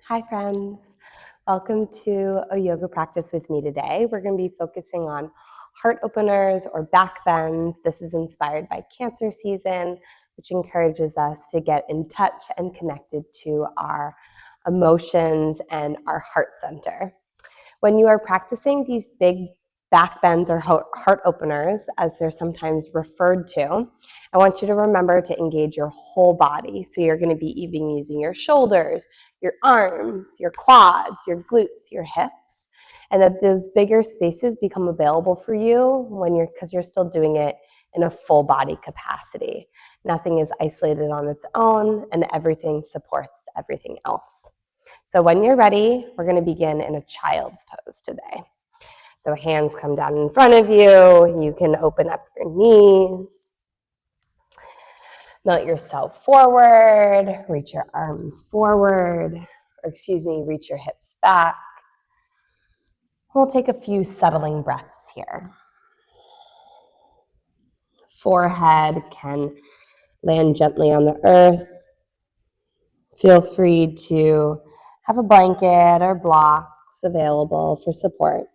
Hi friends, welcome to a yoga practice with me today. We're going to be focusing on heart openers or back bends. This is inspired by Cancer season, which encourages us to get in touch and connected to our emotions and our heart center. When you are practicing these big back bends or heart openers, as they're sometimes referred to, I want you to remember to engage your whole body. So you're going to be even using your shoulders, your arms, your quads, your glutes, your hips, and that those bigger spaces become available for you because you're still doing it in a full body capacity. Nothing is isolated on its own, and everything supports everything else. So when you're ready, we're going to begin in a child's pose today. So hands come down in front of you. You can open up your knees. Melt yourself forward. Reach your arms forward. Reach your hips back. We'll take a few settling breaths here. Forehead can land gently on the earth. Feel free to have a blanket or blocks available for support.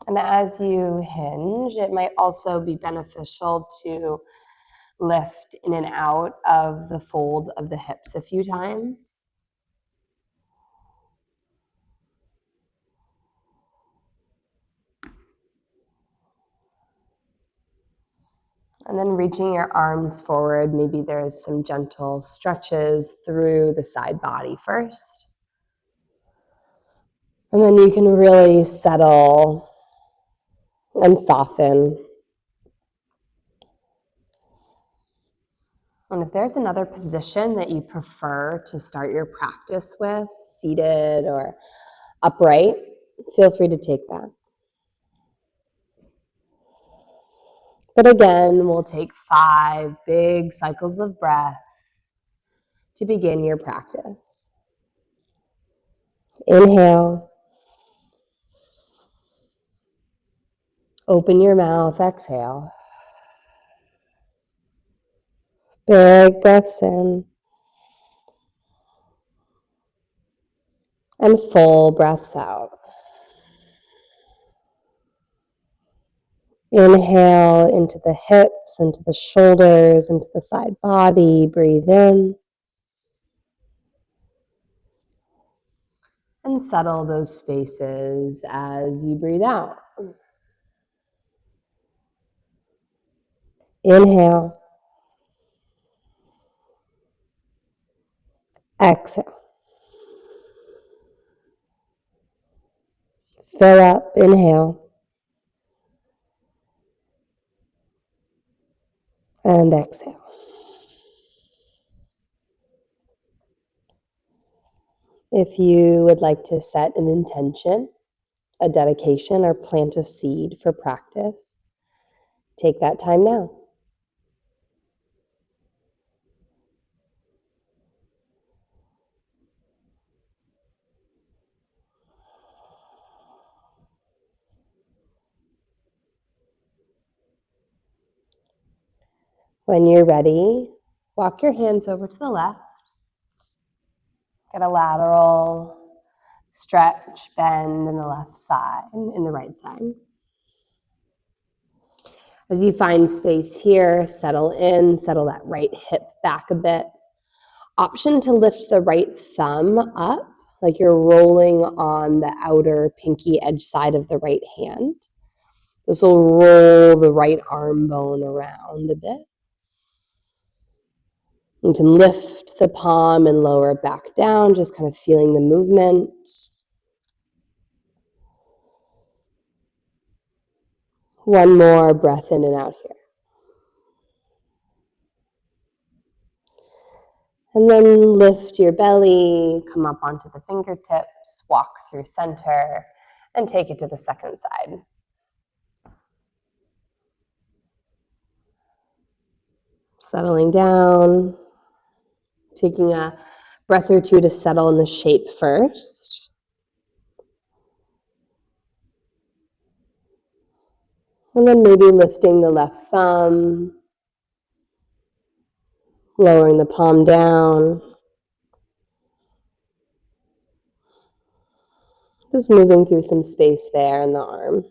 And as you hinge, it might also be beneficial to lift in and out of the fold of the hips a few times. And then reaching your arms forward, maybe there's some gentle stretches through the side body first. And then you can really settle and soften. And if there's another position that you prefer to start your practice with, seated or upright, feel free to take that. But again, we'll take 5 big cycles of breath to begin your practice. Inhale. Open your mouth, exhale. Big breaths in. And full breaths out. Inhale into the hips, into the shoulders, into the side body. Breathe in. And settle those spaces as you breathe out. Inhale. Exhale. Fill up. Inhale. And exhale. If you would like to set an intention, a dedication, or plant a seed for practice, take that time now. When you're ready, walk your hands over to the left. Get a lateral stretch, bend in the left side, in the right side. As you find space here, settle in, settle that right hip back a bit. Option to lift the right thumb up, like you're rolling on the outer pinky edge side of the right hand. This will roll the right arm bone around a bit. You can lift the palm and lower it back down, just kind of feeling the movement. One more breath in and out here. And then lift your belly, come up onto the fingertips, walk through center, and take it to the second side. Settling down, taking a breath or two to settle in the shape first. And then maybe lifting the left thumb, lowering the palm down. Just moving through some space there in the arm.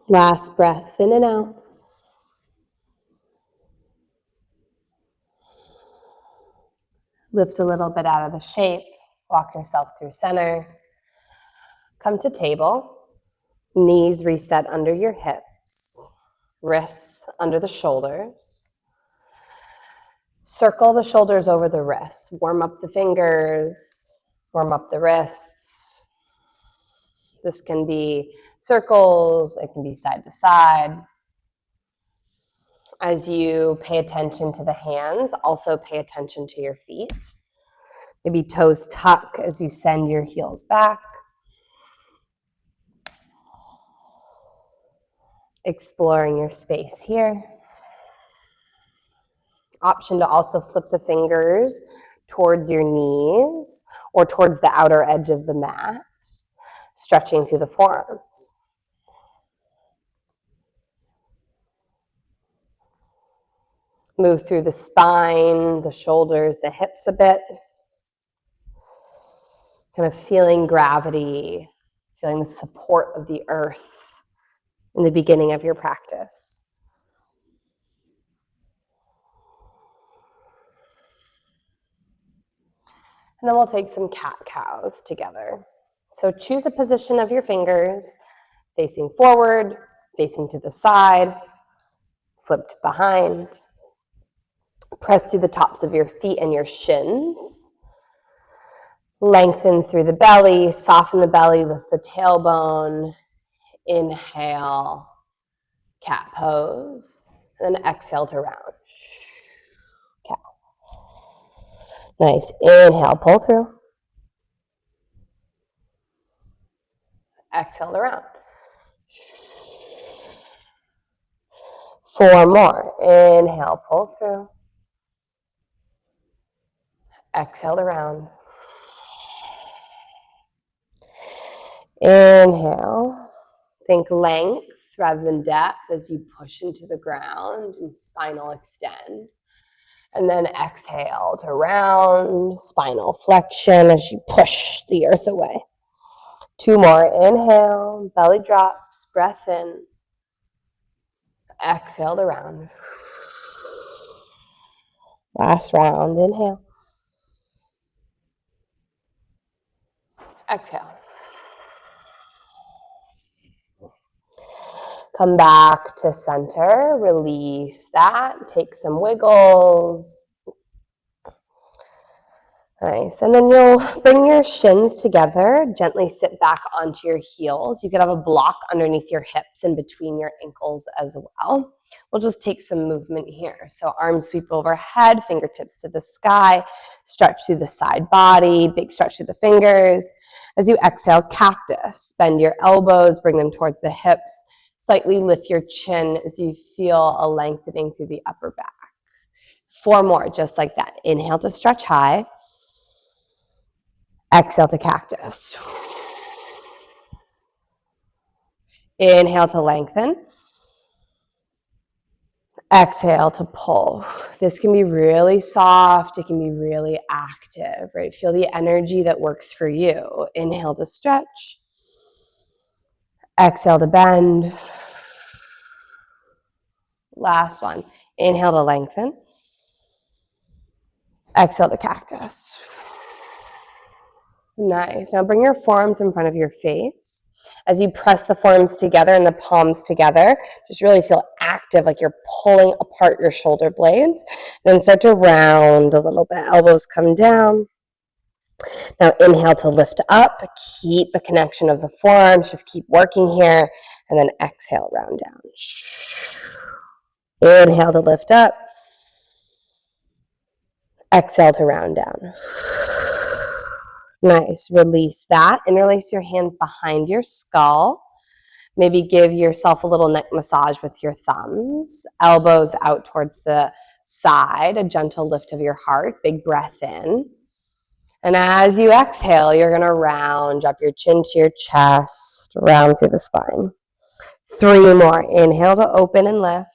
Last breath in and out. Lift a little bit out of the shape. Walk yourself through center. Come to table. Knees reset under your hips. Wrists under the shoulders. Circle the shoulders over the wrists. Warm up the fingers. Warm up the wrists. This can be circles. It can be side to side. As you pay attention to the hands, also pay attention to your feet. Maybe toes tuck as you send your heels back. Exploring your space here. Option to also flip the fingers towards your knees or towards the outer edge of the mat, stretching through the forearms. Move through the spine, the shoulders, the hips a bit. Kind of feeling gravity, feeling the support of the earth in the beginning of your practice. And then we'll take some cat-cows together. So choose a position of your fingers, facing forward, facing to the side, flipped behind. Press through the tops of your feet and your shins. Lengthen through the belly, soften the belly, lift the tailbone. Inhale, cat pose, and then exhale to round. Cow. Nice. Inhale, pull through. Exhale to round. 4 more. Inhale, pull through. Exhale to round. Inhale. Think length rather than depth as you push into the ground and spinal extend. And then exhale to round, spinal flexion as you push the earth away. 2 more. Inhale, belly drops, breath in. Exhale to round. Last round, inhale. Exhale. Come back to center, release that, take some wiggles. Nice, and then you'll bring your shins together, gently sit back onto your heels. You could have a block underneath your hips and between your ankles as well. We'll just take some movement here. So arms sweep overhead, fingertips to the sky, stretch through the side body, big stretch through the fingers. As you exhale, cactus, bend your elbows, bring them towards the hips. Slightly lift your chin as you feel a lengthening through the upper back. 4 more, just like that. Inhale to stretch high. Exhale to cactus. Inhale to lengthen. Exhale to pull. This can be really soft. It can be really active, right? Feel the energy that works for you. Inhale to stretch. Exhale to bend. Last one. Inhale to lengthen. Exhale to cactus. Nice. Now bring your forearms in front of your face. As you press the forearms together and the palms together, just really feel active, like you're pulling apart your shoulder blades. Then start to round a little bit. Elbows come down. Now inhale to lift up. Keep the connection of the forearms. Just keep working here. And then exhale, round down. Inhale to lift up. Exhale to round down. Nice. Release that. Interlace your hands behind your skull. Maybe give yourself a little neck massage with your thumbs. Elbows out towards the side, a gentle lift of your heart, big breath in. And as you exhale, you're going to round, drop your chin to your chest, round through the spine. 3 more. Inhale to open and lift.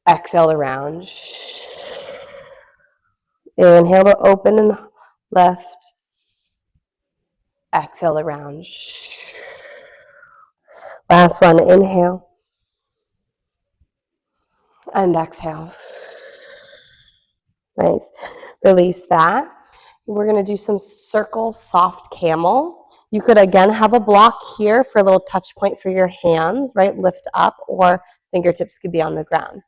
Exhale to round. Inhale to open and lift. Exhale to round. Last one. Inhale. And exhale. Nice. Release that. We're going to do some circle soft camel. You could again have a block here for a little touch point for your hands, right? Lift up, or fingertips could be on the ground.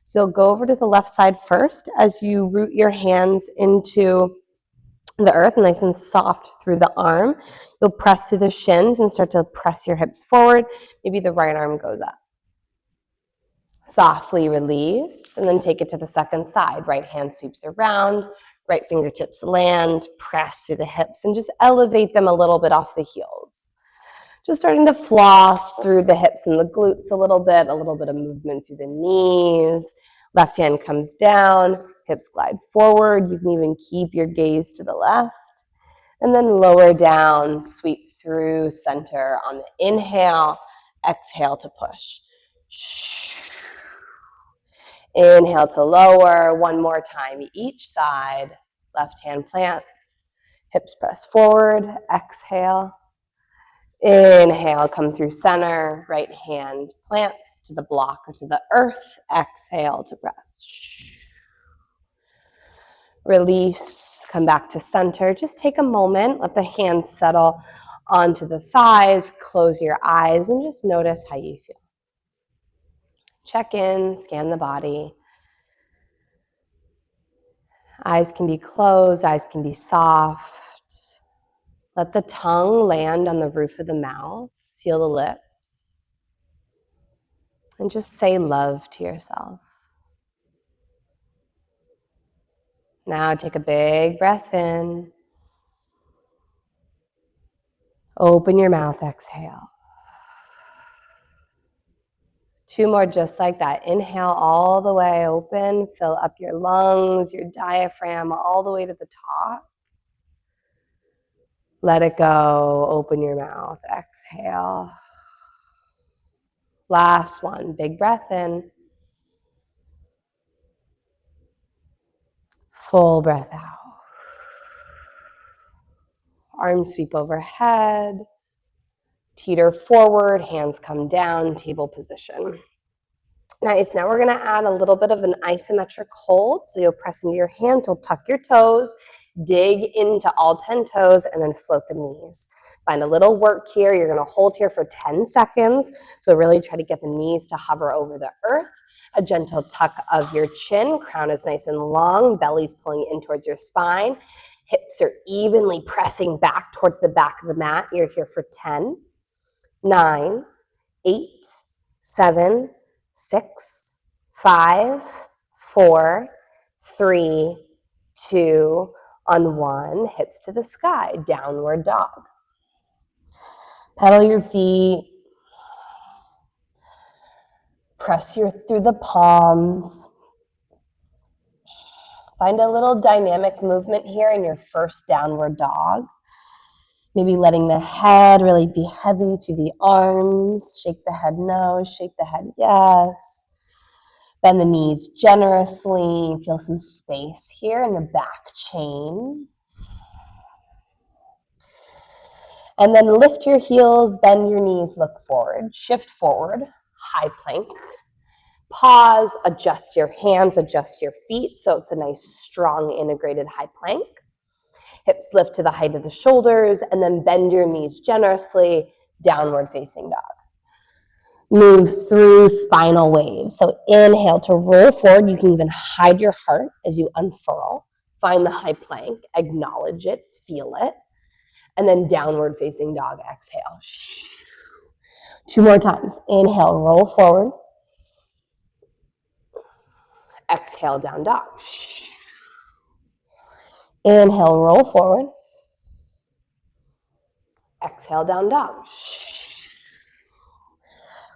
So you'll go over to the left side first as you root your hands into the earth, nice and soft through the arm. You'll press through the shins and start to press your hips forward. Maybe the right arm goes up. Softly release, and then take it to the second side. Right hand sweeps around, right fingertips land, press through the hips, and just elevate them a little bit off the heels. Just starting to floss through the hips and the glutes a little bit of movement through the knees. Left hand comes down, hips glide forward. You can even keep your gaze to the left. And then lower down, sweep through center on the inhale, exhale to push. Inhale to lower, 1 more time each side. Left hand plants, hips press forward, exhale. Inhale, come through center, right hand plants to the block or to the earth. Exhale to press. Release, come back to center. Just take a moment, let the hands settle onto the thighs, close your eyes, and just notice how you feel. Check in, scan the body. Eyes can be closed, eyes can be soft. Let the tongue land on the roof of the mouth, seal the lips, and just say love to yourself. Now take a big breath in. Open your mouth, exhale. 2 more just like that. Inhale all the way open, fill up your lungs, your diaphragm, all the way to the top. Let it go, open your mouth, exhale. Last one, big breath in. Full breath out. Arms sweep overhead. Teeter forward, hands come down, table position. Nice, now we're gonna add a little bit of an isometric hold. So you'll press into your hands, you'll tuck your toes, dig into all 10 toes, and then float the knees. Find a little work here. You're gonna hold here for 10 seconds. So really try to get the knees to hover over the earth. A gentle tuck of your chin, crown is nice and long, belly's pulling in towards your spine. Hips are evenly pressing back towards the back of the mat. You're here for 10, 9, 8, 7, 6, 5, 4, 3, 2, on 1. Hips to the sky, downward dog. Pedal your feet. Press through the palms. Find a little dynamic movement here in your first downward dog. Maybe letting the head really be heavy through the arms. Shake the head no, shake the head yes. Bend the knees generously. Feel some space here in the back chain. And then lift your heels, bend your knees, look forward. Shift forward, high plank. Pause, adjust your hands, adjust your feet so it's a nice, strong, integrated high plank. Hips lift to the height of the shoulders, and then bend your knees generously, downward facing dog. Move through spinal waves. So inhale to roll forward. You can even hide your heart as you unfurl. Find the high plank, acknowledge it, feel it, and then downward facing dog, exhale. 2 more times. Inhale, roll forward. Exhale, down dog. Inhale, roll forward. Exhale, down dog.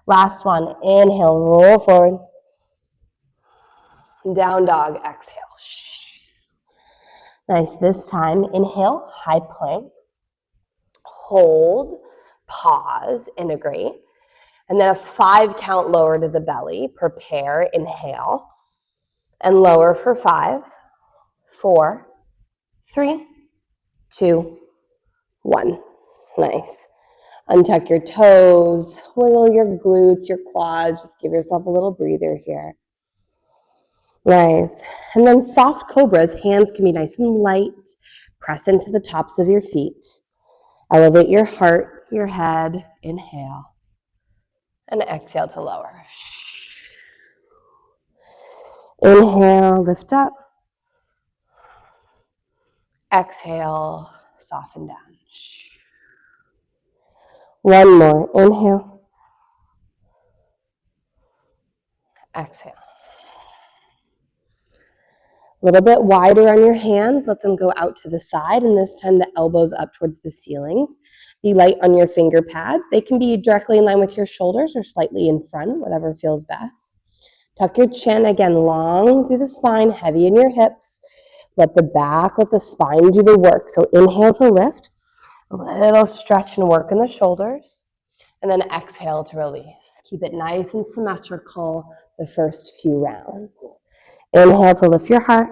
Last one. Inhale, roll forward. Down dog, exhale. Nice. This time, inhale, high plank. Hold, pause, integrate. And then a 5 count lower to the belly. Prepare, inhale. And lower for 5, 4, 3, 2, 1. Nice. Untuck your toes, wiggle your glutes, your quads. Just give yourself a little breather here. Nice. And then soft cobras, hands can be nice and light. Press into the tops of your feet. Elevate your heart, your head. Inhale. And exhale to lower. Inhale, lift up. Exhale, soften down. One more. Inhale. Exhale. A little bit wider on your hands. Let them go out to the side. And this time the elbows up towards the ceilings. Be light on your finger pads. They can be directly in line with your shoulders or slightly in front, whatever feels best. Tuck your chin again, long through the spine, heavy in your hips. Let the spine do the work. So inhale to lift. A little stretch and work in the shoulders. And then exhale to release. Keep it nice and symmetrical the first few rounds. Inhale to lift your heart.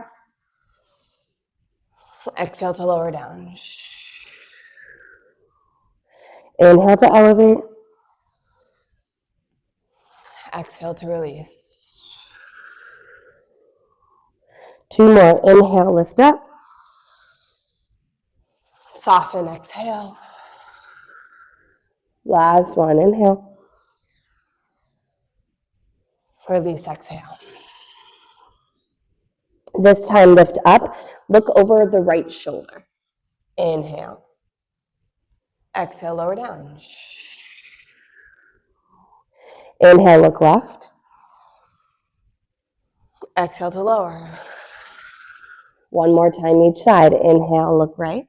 Exhale to lower down. Inhale to elevate. Exhale to release. 2 more. Inhale, lift up. Soften, exhale. Last one. Inhale. Release, exhale. This time, lift up. Look over the right shoulder. Inhale. Exhale, lower down. Inhale, look left. Exhale to lower. One more time each side. Inhale, look right.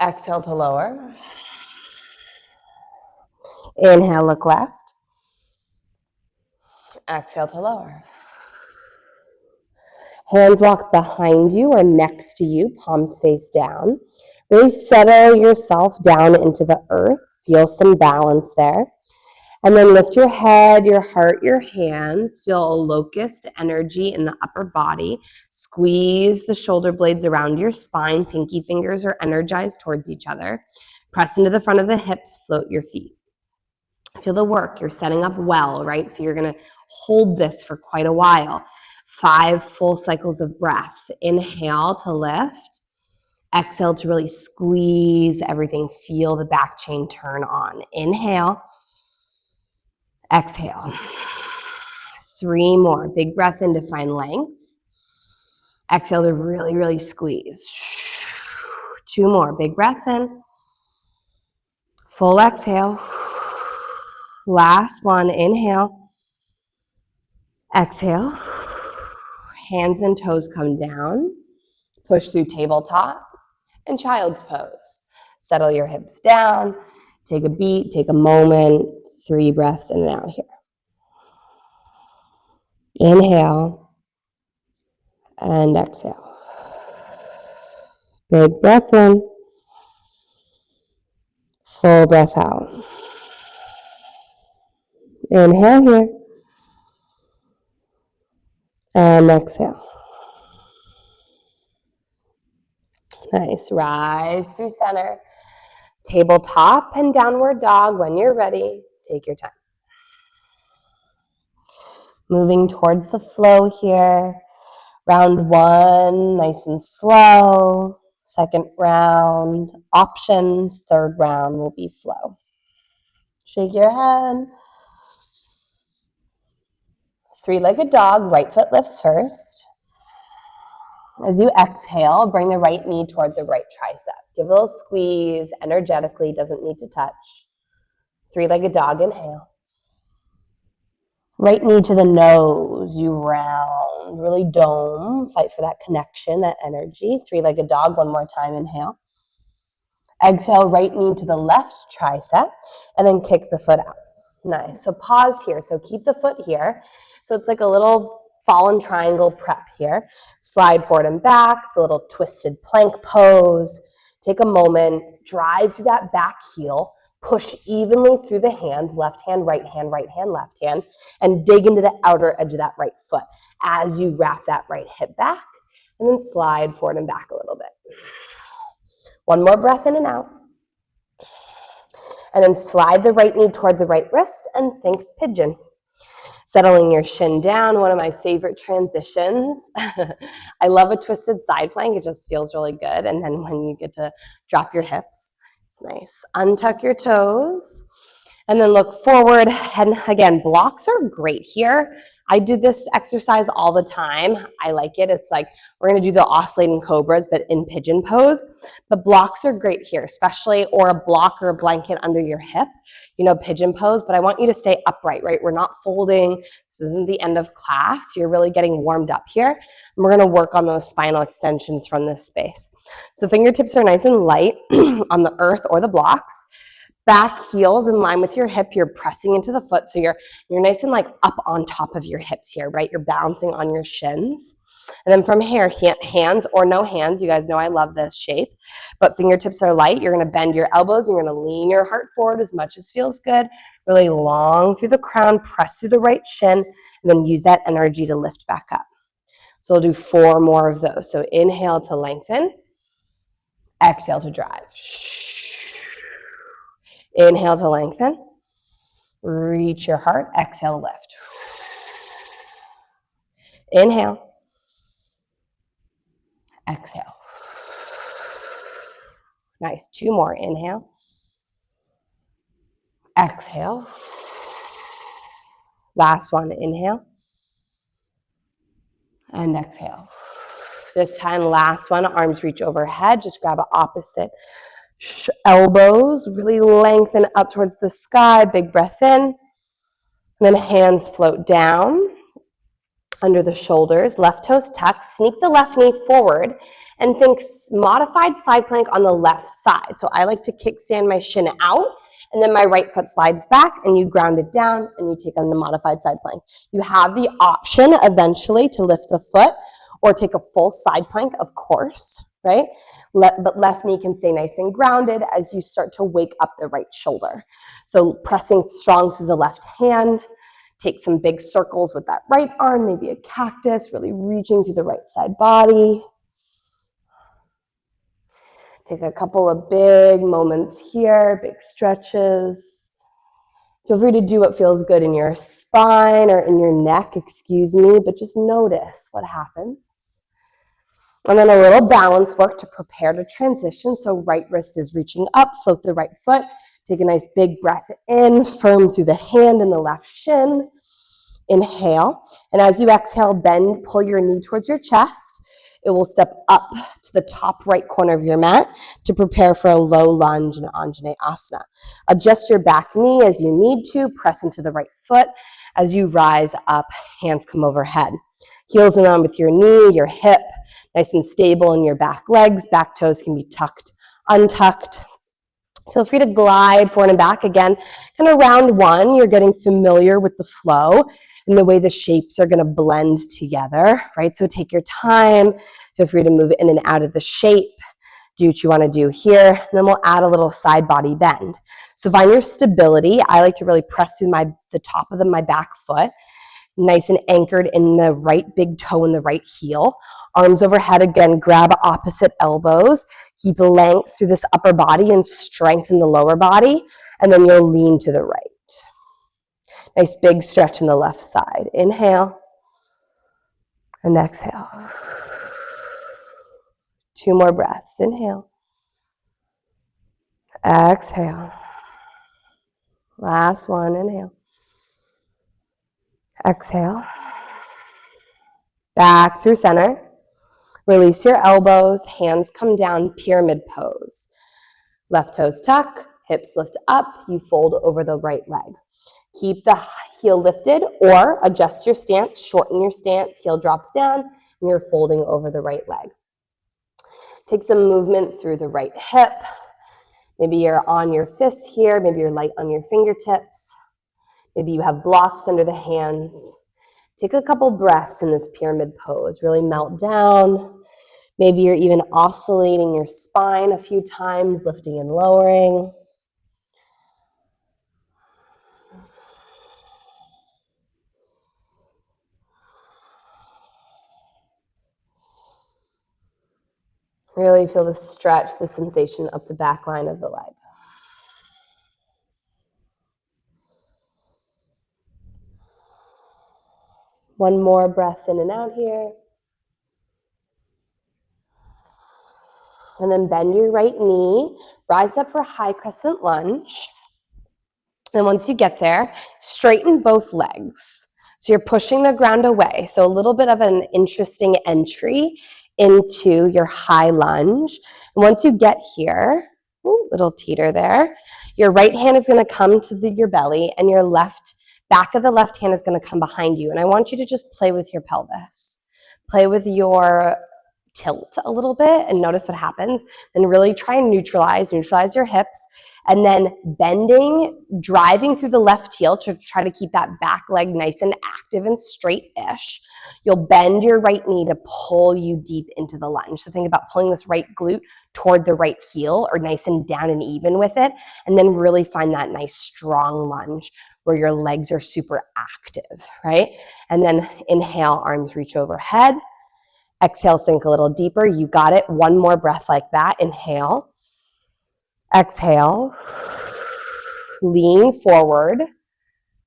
Exhale to lower. Inhale, look left. Exhale to lower. Hands walk behind you or next to you, palms face down. Really settle yourself down into the earth. Feel some balance there. And then lift your head, your heart, your hands. Feel a locust energy in the upper body. Squeeze the shoulder blades around your spine. Pinky fingers are energized towards each other. Press into the front of the hips. Float your feet. Feel the work. You're setting up well, right? So you're going to hold this for quite a while. 5 full cycles of breath. Inhale to lift. Exhale to really squeeze everything. Feel the back chain turn on. Inhale. Exhale. 3 more. Big breath in to find length. Exhale to really, really squeeze. 2 more. Big breath in. Full exhale. Last one. Inhale. Exhale. Hands and toes come down. Push through tabletop and child's pose. Settle your hips down. Take a beat. Take a moment. 3 breaths in and out here. Inhale and exhale. Big breath in. Full breath out. Inhale here. And exhale. Nice. Rise through center. Tabletop and downward dog when you're ready. Take your time. Moving towards the flow here. Round 1, nice and slow. Second round, options. Third round will be flow. Shake your head. 3-legged dog, right foot lifts first. As you exhale, bring the right knee toward the right tricep. Give a little squeeze energetically, doesn't need to touch. 3-legged dog, inhale. Right knee to the nose, you round, really dome, fight for that connection, that energy. 3-legged dog, one more time, inhale. Exhale, right knee to the left tricep, and then kick the foot out. Nice. So pause here. So keep the foot here. So it's like a little fallen triangle prep here. Slide forward and back. It's a little twisted plank pose. Take a moment, drive through that back heel, push evenly through the hands, left hand, left hand, and dig into the outer edge of that right foot as you wrap that right hip back, and then slide forward and back a little bit. One more breath in and out. And then slide the right knee toward the right wrist and think pigeon. Settling your shin down, one of my favorite transitions. I love a twisted side plank. It just feels really good. And then when you get to drop your hips, it's nice. Untuck your toes. And then look forward. And again, blocks are great here. I do this exercise all the time. I like it. It's like we're going to do the oscillating cobras, but in pigeon pose. But blocks are great here, especially, or a block or a blanket under your hip, pigeon pose. But I want you to stay upright, right? We're not folding. This isn't the end of class. You're really getting warmed up here. And we're going to work on those spinal extensions from this space. So fingertips are nice and light on the earth or the blocks. Back heels in line with your hip, you're pressing into the foot, so you're nice and like up on top of your hips here, right? You're balancing on your shins. And then from here, hands or no hands, you guys know I love this shape, but fingertips are light. You're gonna bend your elbows, you're gonna lean your heart forward as much as feels good, really long through the crown, press through the right shin, and then use that energy to lift back up. So we'll do 4 more of those. So inhale to lengthen, exhale to drive. Inhale to lengthen, reach your heart, exhale, lift. Inhale, exhale. Nice, 2 more, inhale, exhale. Last one, inhale, and exhale. This time, last one, arms reach overhead, just grab opposite elbows, really lengthen up towards the sky, big breath in, and then hands float down under the shoulders, left toes tucked, sneak the left knee forward, and think modified side plank on the left side. So I like to kickstand my shin out, and then my right foot slides back, and you ground it down, and you take on the modified side plank. You have the option eventually to lift the foot or take a full side plank, of course, right? But left knee can stay nice and grounded as you start to wake up the right shoulder. So pressing strong through the left hand, take some big circles with that right arm, maybe a cactus, really reaching through the right side body. Take a couple of big moments here, big stretches. Feel free to do what feels good in your spine or in your neck, but just notice what happens. And then a little balance work to prepare to transition. So right wrist is reaching up, float the right foot. Take a nice big breath in, firm through the hand and the left shin. Inhale. And as you exhale, bend, pull your knee towards your chest. It will step up to the top right corner of your mat to prepare for a low lunge and Anjaneyasana. Adjust your back knee as you need to. Press into the right foot. As you rise up, hands come overhead. Heels in line with your knee, your hip, nice and stable in your back legs. Back toes can be tucked, untucked. Feel free to glide forward and back again. Kind of round 1, you're getting familiar with the flow and the way the shapes are going to blend together, right? So take your time. Feel free to move in and out of the shape. Do what you want to do here. And then we'll add a little side body bend. So find your stability. I like to really press through the top of my back foot. Nice and anchored in the right big toe and the right heel. Arms overhead again, grab opposite elbows. Keep length through this upper body and strengthen the lower body. And then you'll lean to the right. Nice big stretch in the left side. Inhale and exhale. 2 more breaths. Inhale. Exhale. Last one. Inhale. Exhale. Back through center. Release your elbows. Hands come down, pyramid pose. Left toes tuck, hips lift up. You fold over the right leg. Keep the heel lifted or adjust your stance, shorten your stance, heel drops down, and you're folding over the right leg. Take some movement through the right hip. Maybe you're on your fists here, maybe you're light on your fingertips. Maybe you have blocks under the hands. Take a couple breaths in this pyramid pose. Really melt down. Maybe you're even oscillating your spine a few times, lifting and lowering. Really feel the stretch, the sensation up the back line of the leg. One more breath in and out here. And then bend your right knee, rise up for high crescent lunge. And once you get there, straighten both legs. So you're pushing the ground away. So a little bit of an interesting entry into your high lunge. And once you get here, ooh, little teeter there, your right hand is going to come to your belly and your back of the left hand is going to come behind you. And I want you to just play with your pelvis. Play with your tilt a little bit and notice what happens. Then really try and neutralize your hips. And then bending, driving through the left heel to try to keep that back leg nice and active and straight-ish. You'll bend your right knee to pull you deep into the lunge. So think about pulling this right glute toward the right heel or nice and down and even with it. And then really find that nice strong lunge where your legs are super active, right? And then inhale, arms reach overhead. Exhale, sink a little deeper. You got it. One more breath like that. Inhale. Exhale, lean forward,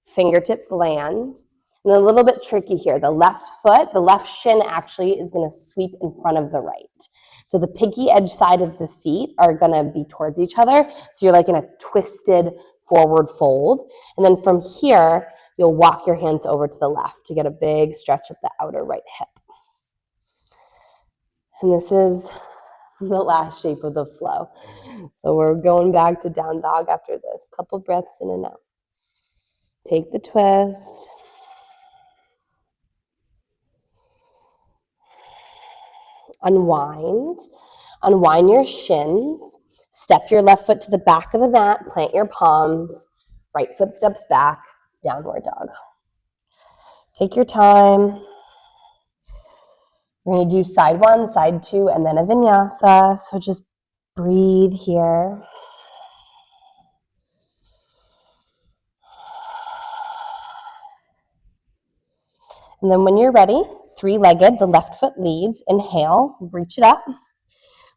fingertips land, and a little bit tricky here. The left foot, the left shin actually is going to sweep in front of the right. So the pinky edge side of the feet are going to be towards each other. So you're like in a twisted forward fold. And then from here, you'll walk your hands over to the left to get a big stretch up the outer right hip. And this is the last shape of the flow. So we're going back to down dog after this. Couple breaths in and out. Take the twist. Unwind. Unwind your shins. Step your left foot to the back of the mat. Plant your palms. Right foot steps back. Downward dog. Take your time. We're going to do side one, side two, and then a vinyasa. So just breathe here. And then when you're ready, three-legged, the left foot leads. Inhale, reach it up.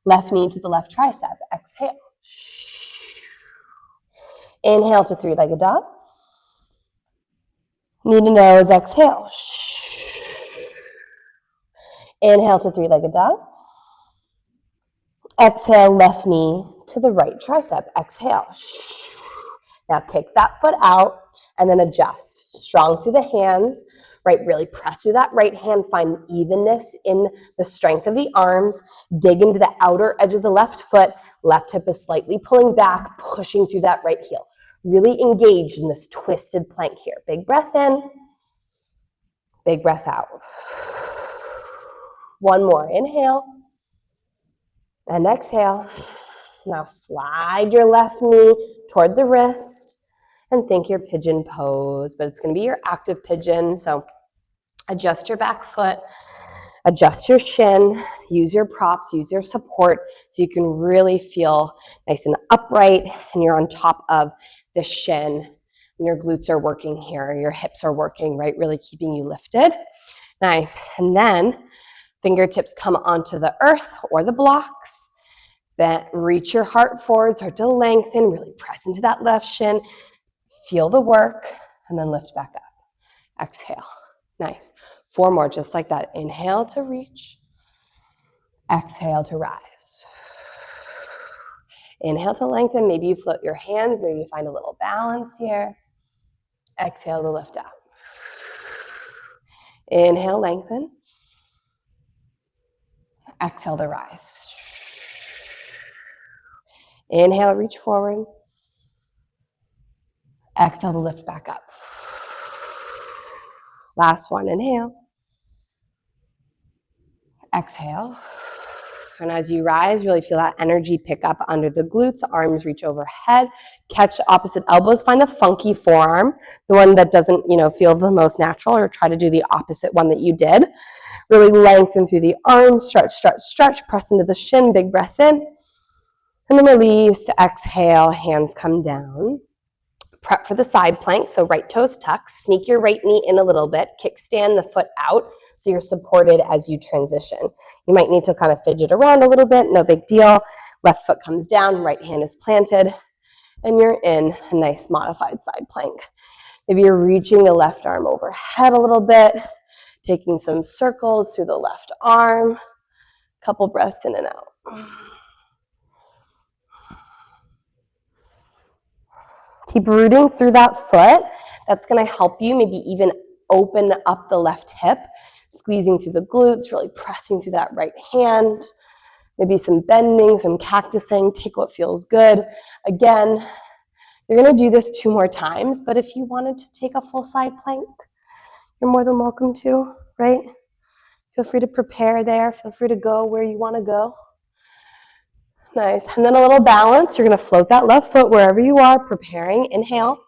Left knee to the left tricep. Exhale. Inhale to three-legged dog. Knee to nose, exhale. Inhale to three-legged dog. Exhale, left knee to the right tricep. Exhale. Now kick that foot out and then adjust. Strong through the hands, right? Really press through that right hand. Find evenness in the strength of the arms. Dig into the outer edge of the left foot. Left hip is slightly pulling back, pushing through that right heel. Really engaged in this twisted plank here. Big breath in. Big breath out. One more. Inhale. And exhale. Now slide your left knee toward the wrist and think your pigeon pose, but it's going to be your active pigeon. So adjust your back foot, adjust your shin, use your props, use your support so you can really feel nice and upright and you're on top of the shin and your glutes are working here, your hips are working, right? Really keeping you lifted. Nice. And then fingertips come onto the earth or the blocks. Then reach your heart forward, start to lengthen, really press into that left shin. Feel the work, and then lift back up. Exhale. Nice. Four more, just like that. Inhale to reach. Exhale to rise. Inhale to lengthen. Maybe you float your hands. Maybe you find a little balance here. Exhale to lift up. Inhale, lengthen. Exhale to rise. Inhale, reach forward. Exhale to lift back up. Last one, inhale. Exhale. And as you rise, really feel that energy pick up under the glutes, arms reach overhead, catch opposite elbows, find the funky forearm, the one that doesn't, feel the most natural, or try to do the opposite one that you did. Really lengthen through the arms, stretch, stretch, stretch, press into the shin, big breath in. And then release, exhale, hands come down. Prep for the side plank, so right toes tuck, sneak your right knee in a little bit, kickstand the foot out so you're supported as you transition. You might need to kind of fidget around a little bit, no big deal. Left foot comes down, right hand is planted, and you're in a nice modified side plank. Maybe you're reaching the left arm overhead a little bit, taking some circles through the left arm, couple breaths in and out. Keep rooting through that foot. That's going to help you maybe even open up the left hip, squeezing through the glutes, really pressing through that right hand. Maybe some bending, some cactusing. Take what feels good. Again, you're going to do this 2 more times, but if you wanted to take a full side plank, you're more than welcome to, right? Feel free to prepare there. Feel free to go where you want to go. Nice. And then a little balance. You're going to float that left foot wherever you are, preparing. Inhale.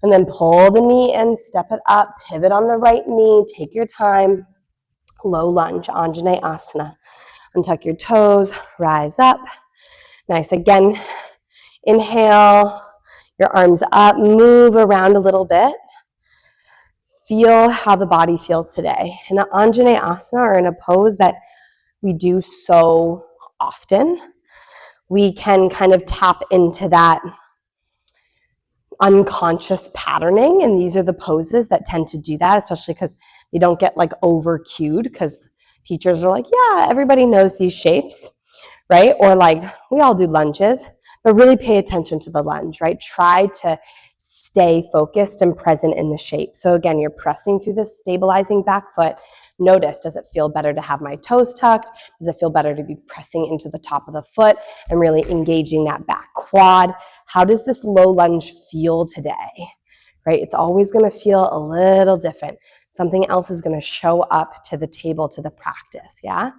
And then pull the knee in, step it up, pivot on the right knee. Take your time. Low lunge, Anjaneyasana. Untuck your toes, rise up. Nice. Again, inhale, your arms up, move around a little bit. Feel how the body feels today. In an Anjaneyasana, or in a pose that we do so often, we can kind of tap into that unconscious patterning, and these are the poses that tend to do that, especially because they don't get like over cued, because teachers are like, yeah, everybody knows these shapes, right? Or like, we all do lunges, but really pay attention to the lunge, right? Try to stay focused and present in the shape. So again, you're pressing through this stabilizing back foot. Notice, does it feel better to have my toes tucked? Does it feel better to be pressing into the top of the foot and really engaging that back quad? How does this low lunge feel today, right? It's always going to feel a little different. Something else is going to show up to the table, to the practice, yeah?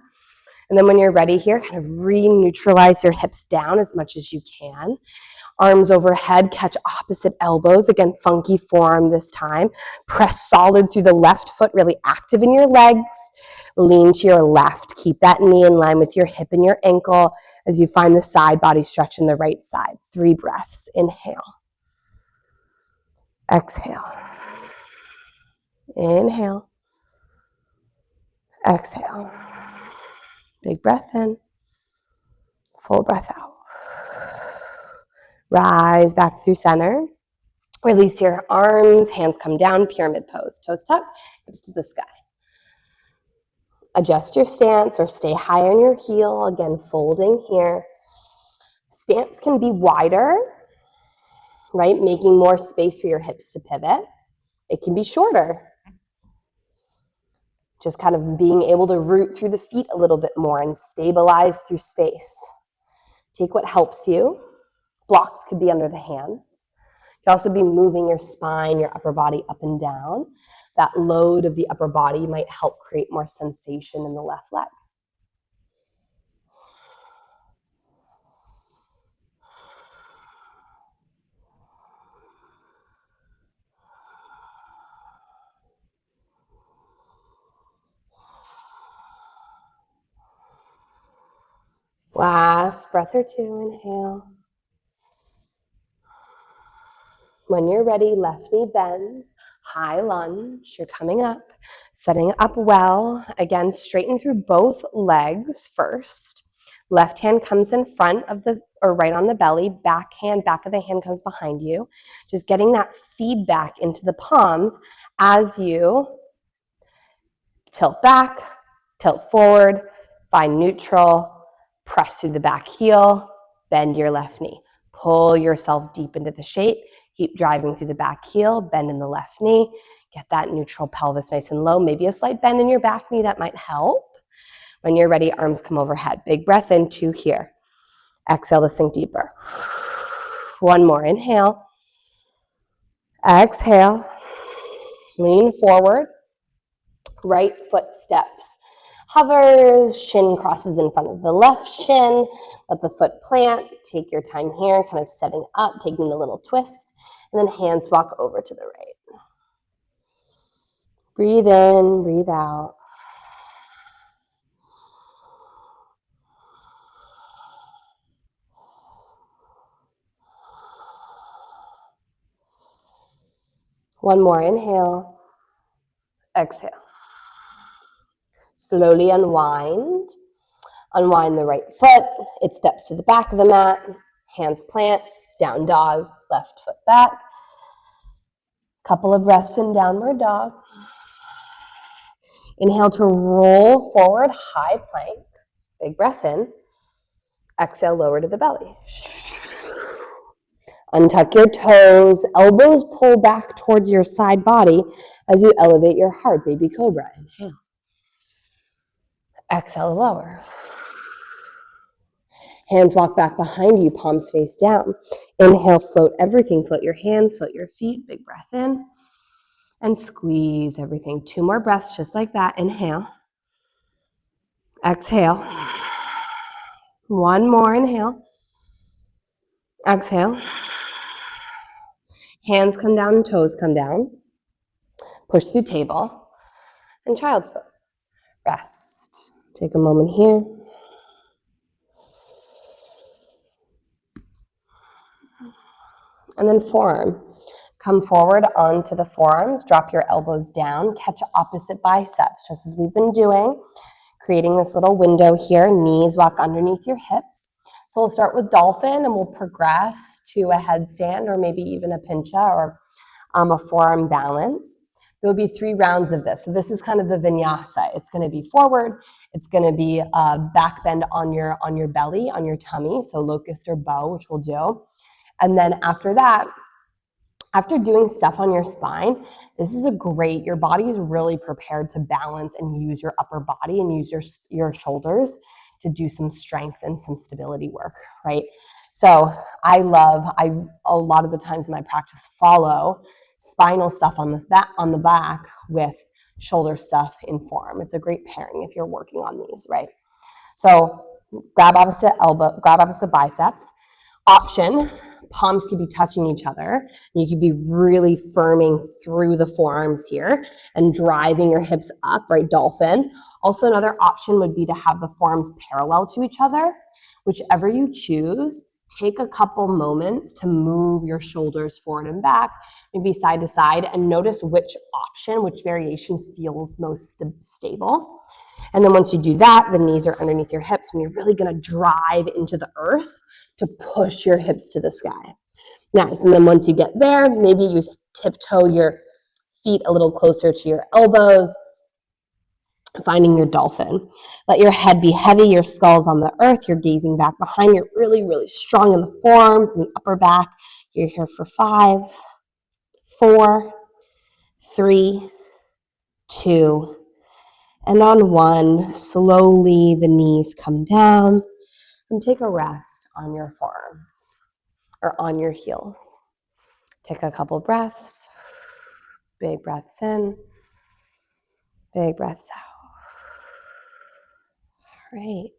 And then when you're ready here, kind of re-neutralize your hips down as much as you can. Arms overhead, catch opposite elbows. Again, funky forearm this time. Press solid through the left foot, really active in your legs. Lean to your left. Keep that knee in line with your hip and your ankle as you find the side body stretch in the right side. 3 breaths. Inhale. Exhale. Inhale. Exhale. Big breath in. Full breath out. Rise back through center. Release your arms, hands come down, pyramid pose. Toes tucked, hips to the sky. Adjust your stance or stay high on your heel. Again, folding here. Stance can be wider, right? Making more space for your hips to pivot. It can be shorter. Just kind of being able to root through the feet a little bit more and stabilize through space. Take what helps you. Blocks could be under the hands. You could also be moving your spine, your upper body up and down. That load of the upper body might help create more sensation in the left leg. Last breath or 2, inhale. When you're ready, left knee bends, high lunge, you're coming up, setting up well. Again, straighten through both legs first. Left hand comes in front of or right on the belly, back of the hand comes behind you. Just getting that feedback into the palms as you tilt back, tilt forward, find neutral, press through the back heel, bend your left knee. Pull yourself deep into the shape. Keep driving through the back heel, bend in the left knee. Get that neutral pelvis nice and low. Maybe a slight bend in your back knee, that might help. When you're ready, arms come overhead. Big breath in, 2 here. Exhale to sink deeper. 1 more, inhale. Exhale. Lean forward. Right foot steps, hovers, shin crosses in front of the left shin. Let the foot plant. Take your time here, kind of setting up, taking a little twist, and then hands walk over to the right. Breathe in, breathe out. One more, inhale, exhale. Slowly unwind. Unwind the right foot. It steps to the back of the mat. Hands plant, down dog, left foot back. Couple of breaths in downward dog. Inhale to roll forward, high plank. Big breath in. Exhale, lower to the belly. Untuck your toes, elbows pull back towards your side body as you elevate your heart, baby cobra. Inhale. Exhale, lower. Hands walk back behind you, palms face down. Inhale, float everything. Float your hands, float your feet. Big breath in. And squeeze everything. 2 more breaths just like that. Inhale. Exhale. 1 more, inhale. Exhale. Hands come down, toes come down. Push through table. And child's pose. Rest. Take a moment here. And then forearm. Come forward onto the forearms. Drop your elbows down. Catch opposite biceps, just as we've been doing. Creating this little window here. Knees walk underneath your hips. So we'll start with dolphin and we'll progress to a headstand or maybe even a pincha or a forearm balance. There'll be 3 rounds of this. So this is kind of the vinyasa. It's going to be forward. It's going to be back bend on your belly, on your tummy. So locust or bow, which we'll do. And then after that, after doing stuff on your spine, this is your body is really prepared to balance and use your upper body and use your shoulders to do some strength and some stability work, right? So a lot of the times in my practice follow spinal stuff on the back with shoulder stuff in form. It's a great pairing if you're working on these, right? So grab opposite elbow, grab opposite biceps. Option, palms could be touching each other. You could be really firming through the forearms here and driving your hips up, right? Dolphin. Also, another option would be to have the forearms parallel to each other. Whichever you choose, take a couple moments to move your shoulders forward and back, maybe side to side, and notice which option, which variation feels most stable. And then once you do that, the knees are underneath your hips and you're really gonna drive into the earth to push your hips to the sky. Nice, and then once you get there, maybe you tiptoe your feet a little closer to your elbows, finding your dolphin. Let your head be heavy, your skull's on the earth, you're gazing back behind, you're really, really strong in the forearm, from the upper back. You're here for 5, 4, 3, 2, and on 1, slowly the knees come down and take a rest on your forearms or on your heels. Take a couple breaths, big breaths in, big breaths out. All right.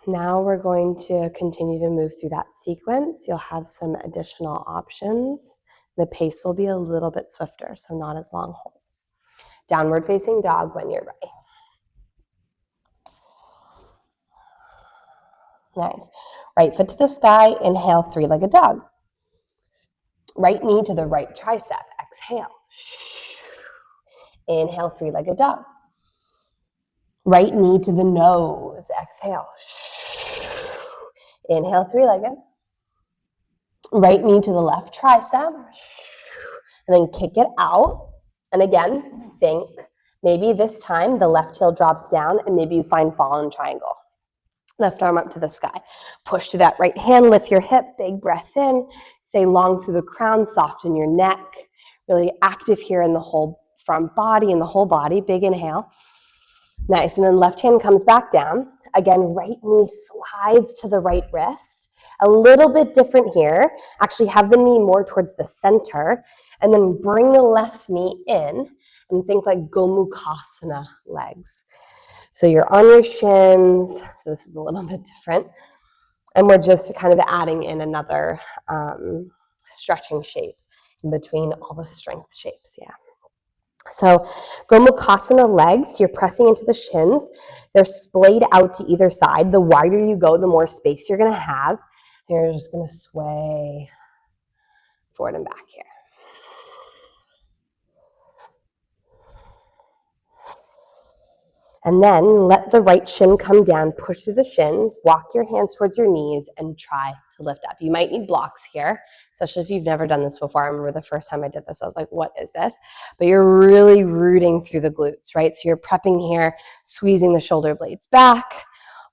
Now we're going to continue to move through that sequence. You'll have some additional options. The pace will be a little bit swifter, so not as long holds. Downward facing dog when you're ready. Nice. Right foot to the sky, inhale, 3-legged dog. Right knee to the right tricep, exhale. Inhale, 3-legged dog. Right knee to the nose, exhale. Inhale, 3-legged. Right knee to the left tricep, and then kick it out. And again, think, maybe this time the left heel drops down and maybe you find fallen triangle. Left arm up to the sky. Push through that right hand, lift your hip, big breath in. Stay long through the crown, soften your neck. Really active here in the whole front body and the whole body. Big inhale. Nice, and then left hand comes back down. Again, right knee slides to the right wrist. A little bit different here. Actually have the knee more towards the center and then bring the left knee in And think like Gomukhasana legs. So you're on your shins, so this is a little bit different. And we're just kind of adding in another stretching shape in between all the strength shapes, yeah. So Gomukhasana legs, you're pressing into the shins. They're splayed out to either side. The wider you go, the more space you're going to have. You're just going to sway forward and back here. And then let the right shin come down, push through the shins, walk your hands towards your knees, and try to lift up. You might need blocks here, especially if you've never done this before. I remember the first time I did this, I was like, what is this? But you're really rooting through the glutes, right? So you're prepping here, squeezing the shoulder blades back,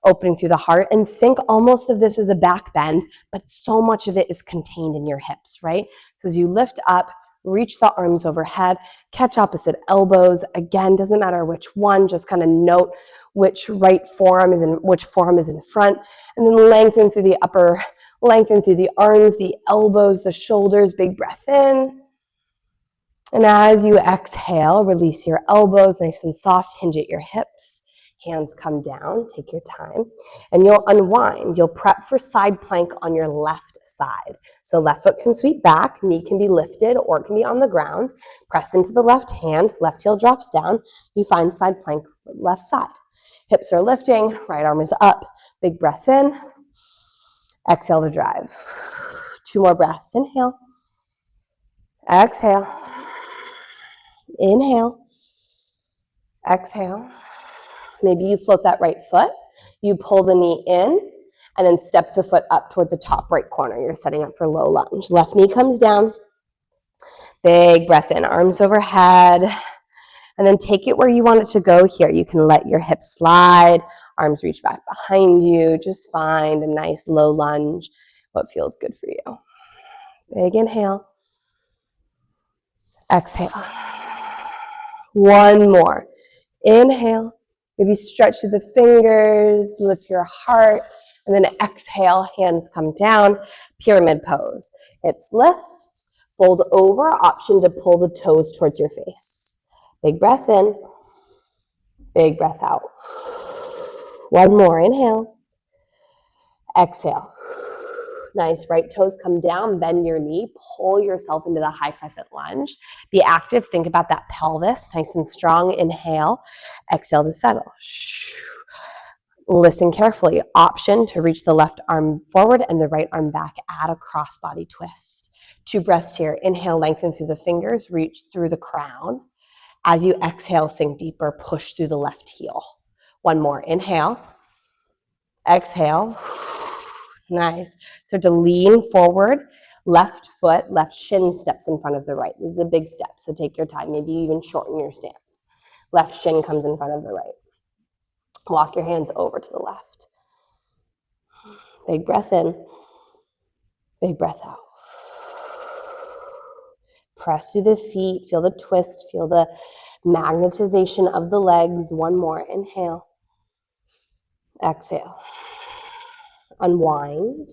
opening through the heart, and think almost of this as a back bend, but so much of it is contained in your hips, right? So as you lift up, reach the arms overhead, catch opposite elbows. Again, doesn't matter which one, just kind of note which forearm is in front, and then lengthen through the upper, lengthen through the arms, the elbows, the shoulders, big breath in. And as you exhale, release your elbows, nice and soft, hinge at your hips. Hands come down, take your time, and you'll unwind. You'll prep for side plank on your left side. So left foot can sweep back, knee can be lifted or it can be on the ground. Press into the left hand, left heel drops down. You find side plank left side. Hips are lifting, right arm is up. Big breath in. Exhale to drive. 2 more breaths. Inhale. Exhale. Inhale. Exhale. Maybe you float that right foot, you pull the knee in, and then step the foot up toward the top right corner. You're setting up for low lunge. Left knee comes down. Big breath in, arms overhead. And then take it where you want it to go here. You can let your hips slide, arms reach back behind you. Just find a nice low lunge, what feels good for you. Big inhale. Exhale. 1 more. Inhale. Maybe stretch through the fingers, lift your heart, and then exhale, hands come down, pyramid pose. Hips lift, fold over, option to pull the toes towards your face. Big breath in, big breath out. 1 more, inhale. Exhale. Nice, right toes come down, bend your knee, pull yourself into the high crescent lunge. Be active, think about that pelvis, nice and strong. Inhale, exhale to settle. Listen carefully. Option to reach the left arm forward and the right arm back. Add a cross body twist. 2 breaths here. Inhale, lengthen through the fingers, reach through the crown. As you exhale, sink deeper, push through the left heel. 1 more. Inhale, exhale. Nice. So to lean forward, left foot, left shin steps in front of the right. This is a big step, so take your time. Maybe even shorten your stance. Left shin comes in front of the right. Walk your hands over to the left. Big breath in, big breath out. Press through the feet, feel the twist, feel the magnetization of the legs. 1 more, inhale, exhale. Unwind.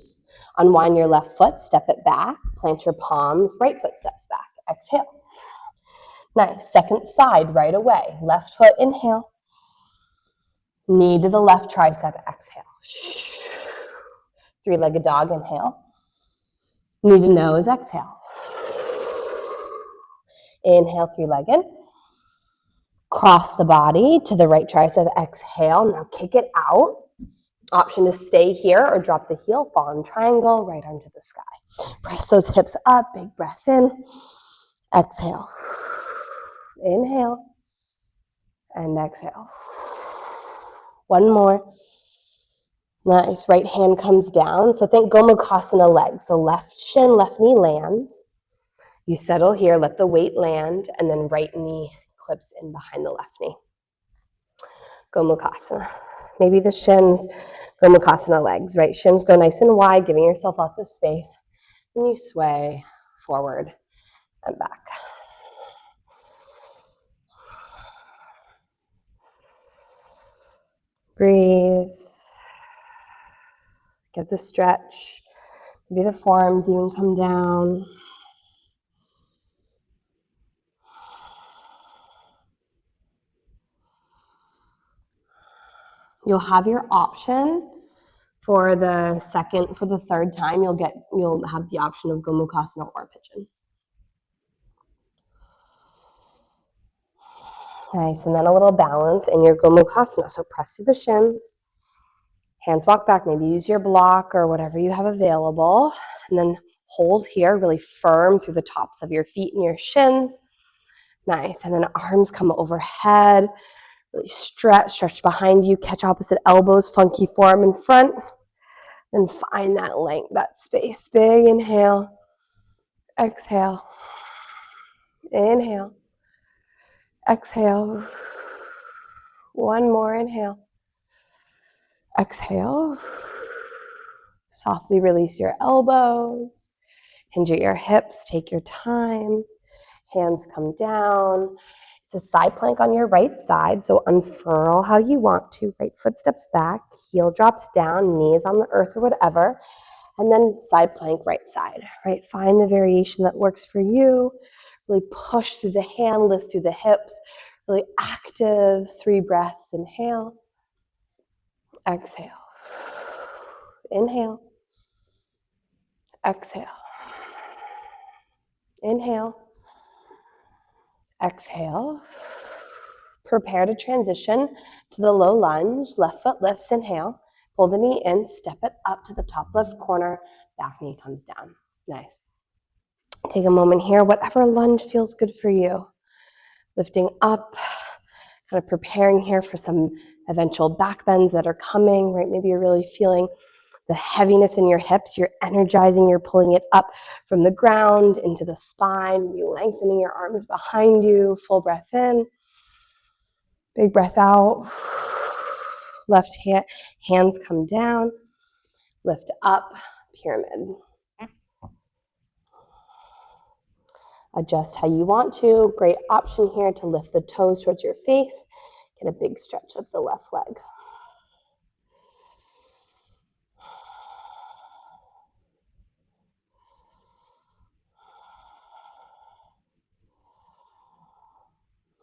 Unwind your left foot, step it back, plant your palms, right foot steps back. Exhale. Nice. Second side right away. Left foot, inhale. Knee to the left tricep, exhale. 3-legged dog, inhale. Knee to nose, exhale. Inhale, 3-legged. Cross the body to the right tricep, exhale. Now kick it out. Option to stay here or drop the heel, fall in triangle, right arm to the sky. Press those hips up, big breath in. Exhale. Inhale. And exhale. 1 more. Nice. Right hand comes down. So think Gomukhasana legs. So left shin, left knee lands. You settle here, let the weight land, and then right knee clips in behind the left knee. Gomukhasana. Maybe the shins, Gomukhasana legs, right? Shins go nice and wide, giving yourself lots of space. And you sway forward and back. Breathe. Get the stretch. Maybe the forearms even come down. You'll have your option for the third time, you'll have the option of Gomukhasana or pigeon. Nice, and then a little balance in your Gomukhasana. So press through the shins, hands walk back, maybe use your block or whatever you have available, and then hold here really firm through the tops of your feet and your shins. Nice, and then arms come overhead, really stretch behind you, catch opposite elbows, funky form in front, then find that length, that space. Big inhale, exhale, inhale, exhale. One more inhale, exhale. Softly release your elbows, hinge at your hips, take your time. Hands come down. It's a side plank on your right side, so unfurl how you want to. Right foot steps back, heel drops down, knees on the earth or whatever, and then side plank right side, right? Find the variation that works for you. Really push through the hand, lift through the hips. Really active, 3 breaths. Inhale, exhale. Inhale, exhale. Inhale, exhale. Prepare to transition to the low lunge. Left foot lifts, inhale. Pull the knee in, step it up to the top left corner. Back knee comes down. Nice. Take a moment here, whatever lunge feels good for you. Lifting up, kind of preparing here for some eventual back bends that are coming, right? Maybe you're really feeling the heaviness in your hips. You're energizing, you're pulling it up from the ground into the spine. You're lengthening your arms behind you. Full breath in. Big breath out. Left hand, hands come down. Lift up, pyramid. Adjust how you want to. Great option here to lift the toes towards your face. Get a big stretch of the left leg.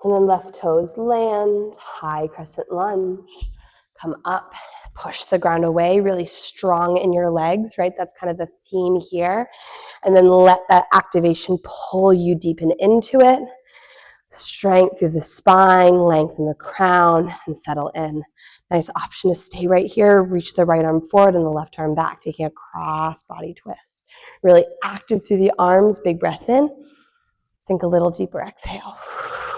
And then left toes land, high crescent lunge. Come up, push the ground away, really strong in your legs, right? That's kind of the theme here. And then let that activation pull you deep and into it. Strength through the spine, lengthen the crown, and settle in. Nice option to stay right here. Reach the right arm forward and the left arm back, taking a cross body twist. Really active through the arms. Big breath in. Sink a little deeper. Exhale.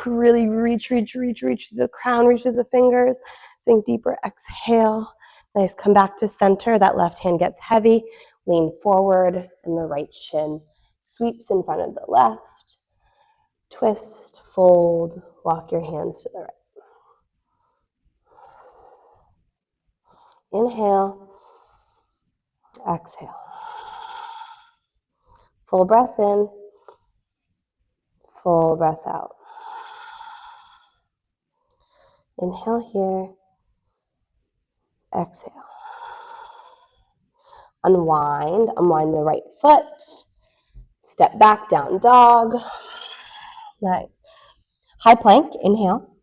Really reach through the crown, reach through the fingers. Sink deeper. Exhale. Nice. Come back to center. That left hand gets heavy. Lean forward, and the right shin sweeps in front of the left. Twist, fold, walk your hands to the right. Inhale, exhale. Full breath in, full breath out. Inhale here, exhale. Unwind the right foot. Step back, down dog. Nice. High plank, inhale.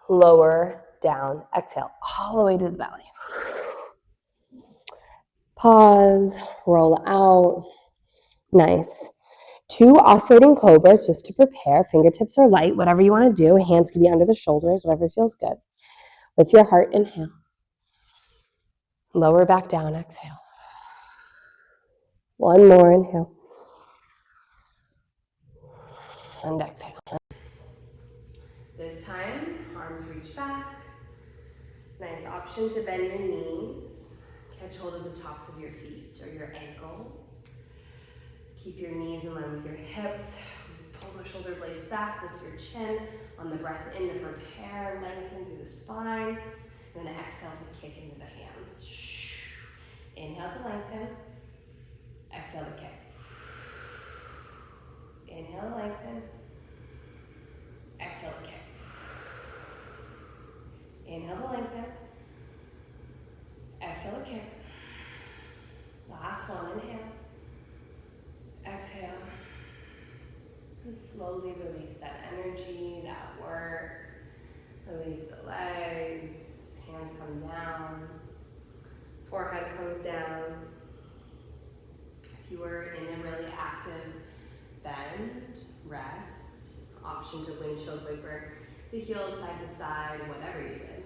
Lower, down, exhale, all the way to the belly. Pause, roll out. Nice. 2 oscillating cobras just to prepare. Fingertips are light, whatever you want to do. Hands can be under the shoulders, whatever feels good. Lift your heart, inhale. Lower back down, exhale. One more, inhale. And exhale. This time, arms reach back. Nice option to bend your knees. Catch hold of the tops of your feet or your ankles. Keep your knees in line with your hips. Pull the shoulder blades back, lift your chin on the breath in to prepare, lengthen through the spine, and then exhale to kick into the hands. Inhale to lengthen, exhale to kick. Inhale to lengthen, exhale to kick. Inhale to lengthen, exhale to kick. Last one, inhale, exhale. And slowly release that energy, that work. Really Release the legs, hands come down, forehead comes down. If you were in a really active bend, rest, option to windshield wiper the heels side to side, whatever you did.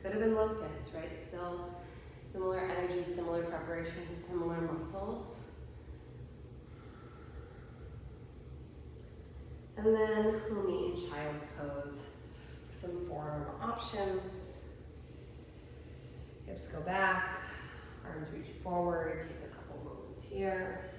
Could have been locust, right? Still similar energy, similar preparation, similar muscles. And then we'll meet in child's pose for some forearm options. Hips go back, arms reach forward, take a couple moments here.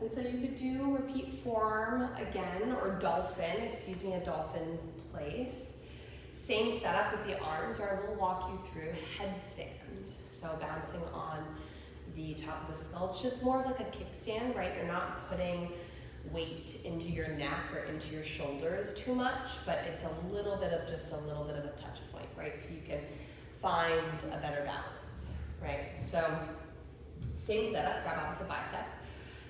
And so you could do repeat form again, or dolphin, a dolphin place. Same setup with the arms, or I will walk you through headstand. So bouncing on the top of the skull. It's just more of like a kickstand, right? You're not putting weight into your neck or into your shoulders too much, but it's a little bit of a touch point, right? So you can find a better balance, right? So same setup, grab opposite biceps.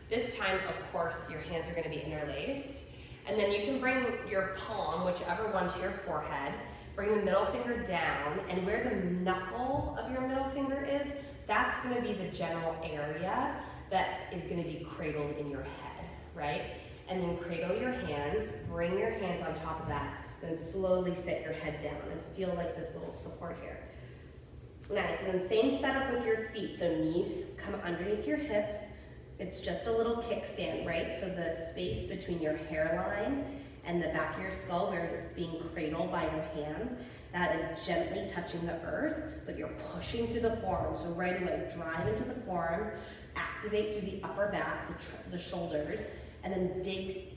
This time, of course, your hands are gonna be interlaced. And then you can bring your palm, whichever one, to your forehead, bring the middle finger down, and where the knuckle of your middle finger is, that's gonna be the general area that is gonna be cradled in your head, right? And then cradle your hands, bring your hands on top of that, then slowly set your head down and feel like this little support here. Nice, and then same setup with your feet. So knees come underneath your hips. It's just a little kickstand, right? So the space between your hairline and the back of your skull where it's being cradled by your hands, that is gently touching the earth, but you're pushing through the forearms. So right away, drive into the forearms, activate through the upper back, the shoulders, and then dig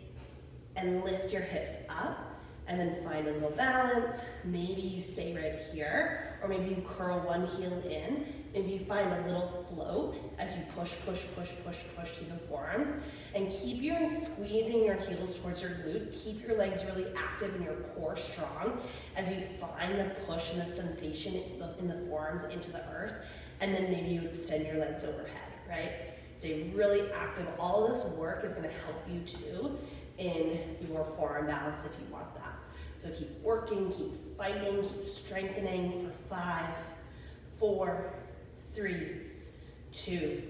and lift your hips up, and then find a little balance. Maybe you stay right here, or maybe you curl one heel in. Maybe you find a little float as you push through the forearms, and keep squeezing your heels towards your glutes. Keep your legs really active and your core strong as you find the push and the sensation in the forearms into the earth, and then maybe you extend your legs overhead, right? Stay really active. All of this work is gonna help you too in your forearm balance if you want that. So keep working, keep fighting, keep strengthening for 5, 4, 3, 2.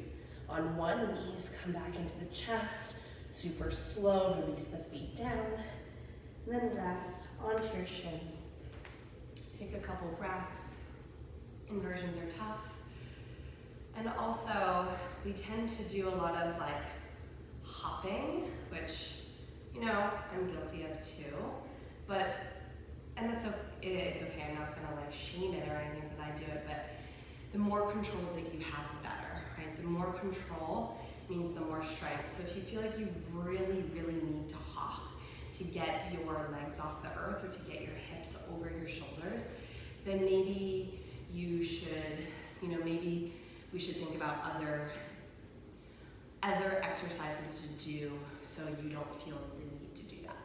On one, knees come back into the chest, super slow, release the feet down, and then rest onto your shins. Take a couple breaths. Inversions are tough. And also, we tend to do a lot of like hopping, which, you know, I'm guilty of too, and that's okay, it's okay, I'm not gonna like shame it or anything because I do it, but the more control that you have, the better, right? The more control means the more strength. So if you feel like you really, really need to hop to get your legs off the earth or to get your hips over your shoulders, then maybe you should, maybe we should think about other exercises to do so you don't feel the need to do that.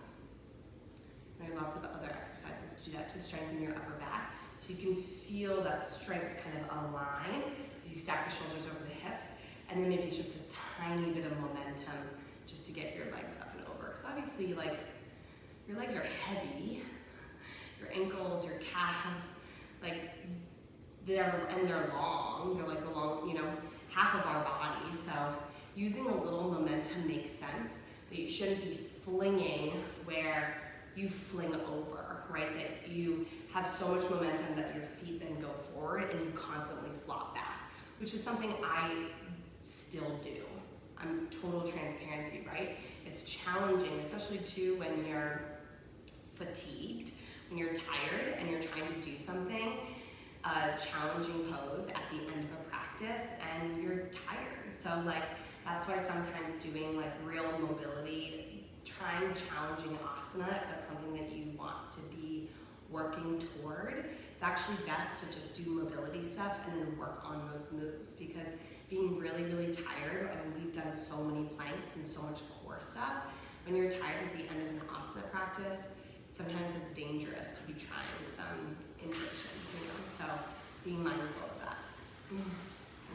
There's lots of other exercises to do that to strengthen your upper back, so you can feel that strength kind of align as you stack the shoulders over the hips, and then maybe it's just a tiny bit of momentum just to get your legs up and over. So obviously, like, your legs are heavy, your ankles, your calves, like, they're long, they're like the long, half of our body, so using a little momentum makes sense, but you shouldn't be flinging where you fling over, right? That you have so much momentum that your feet then go forward and you constantly flop back, which is something I still do. I'm total transparency, right? It's challenging, especially too when you're fatigued, when you're tired and you're trying to do something, a challenging pose at the end of a practice and you're tired. So like, that's why sometimes doing like real mobility, trying challenging asana, if that's something that you want to be working toward, it's actually best to just do mobility stuff and then work on those moves, because being really, really tired, and we've done so many planks and so much core stuff, when you're tired at the end of an asana practice, sometimes it's dangerous to be trying some inversions, so being mindful of that.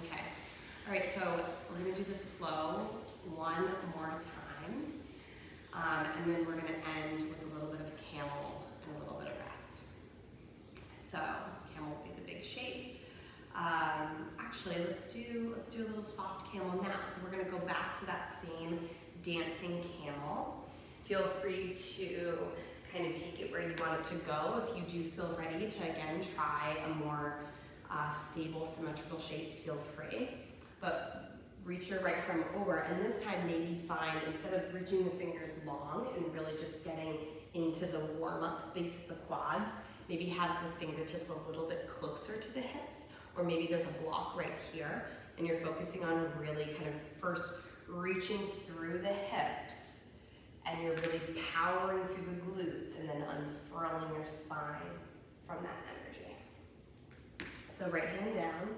Okay, all right, so we're gonna do this flow. 1, one more time. And then we're going to end with a little bit of camel and a little bit of rest. So camel will be the big shape. Actually, let's do a little soft camel now. So we're going to go back to that same dancing camel. Feel free to kind of take it where you want it to go. If you do feel ready to again try a more stable, symmetrical shape, feel free. But reach your right arm over, and this time maybe find, instead of reaching the fingers long and really just getting into the warm-up space of the quads, maybe have the fingertips a little bit closer to the hips, or maybe there's a block right here, and you're focusing on really kind of first reaching through the hips, and you're really powering through the glutes, and then unfurling your spine from that energy. So right hand down,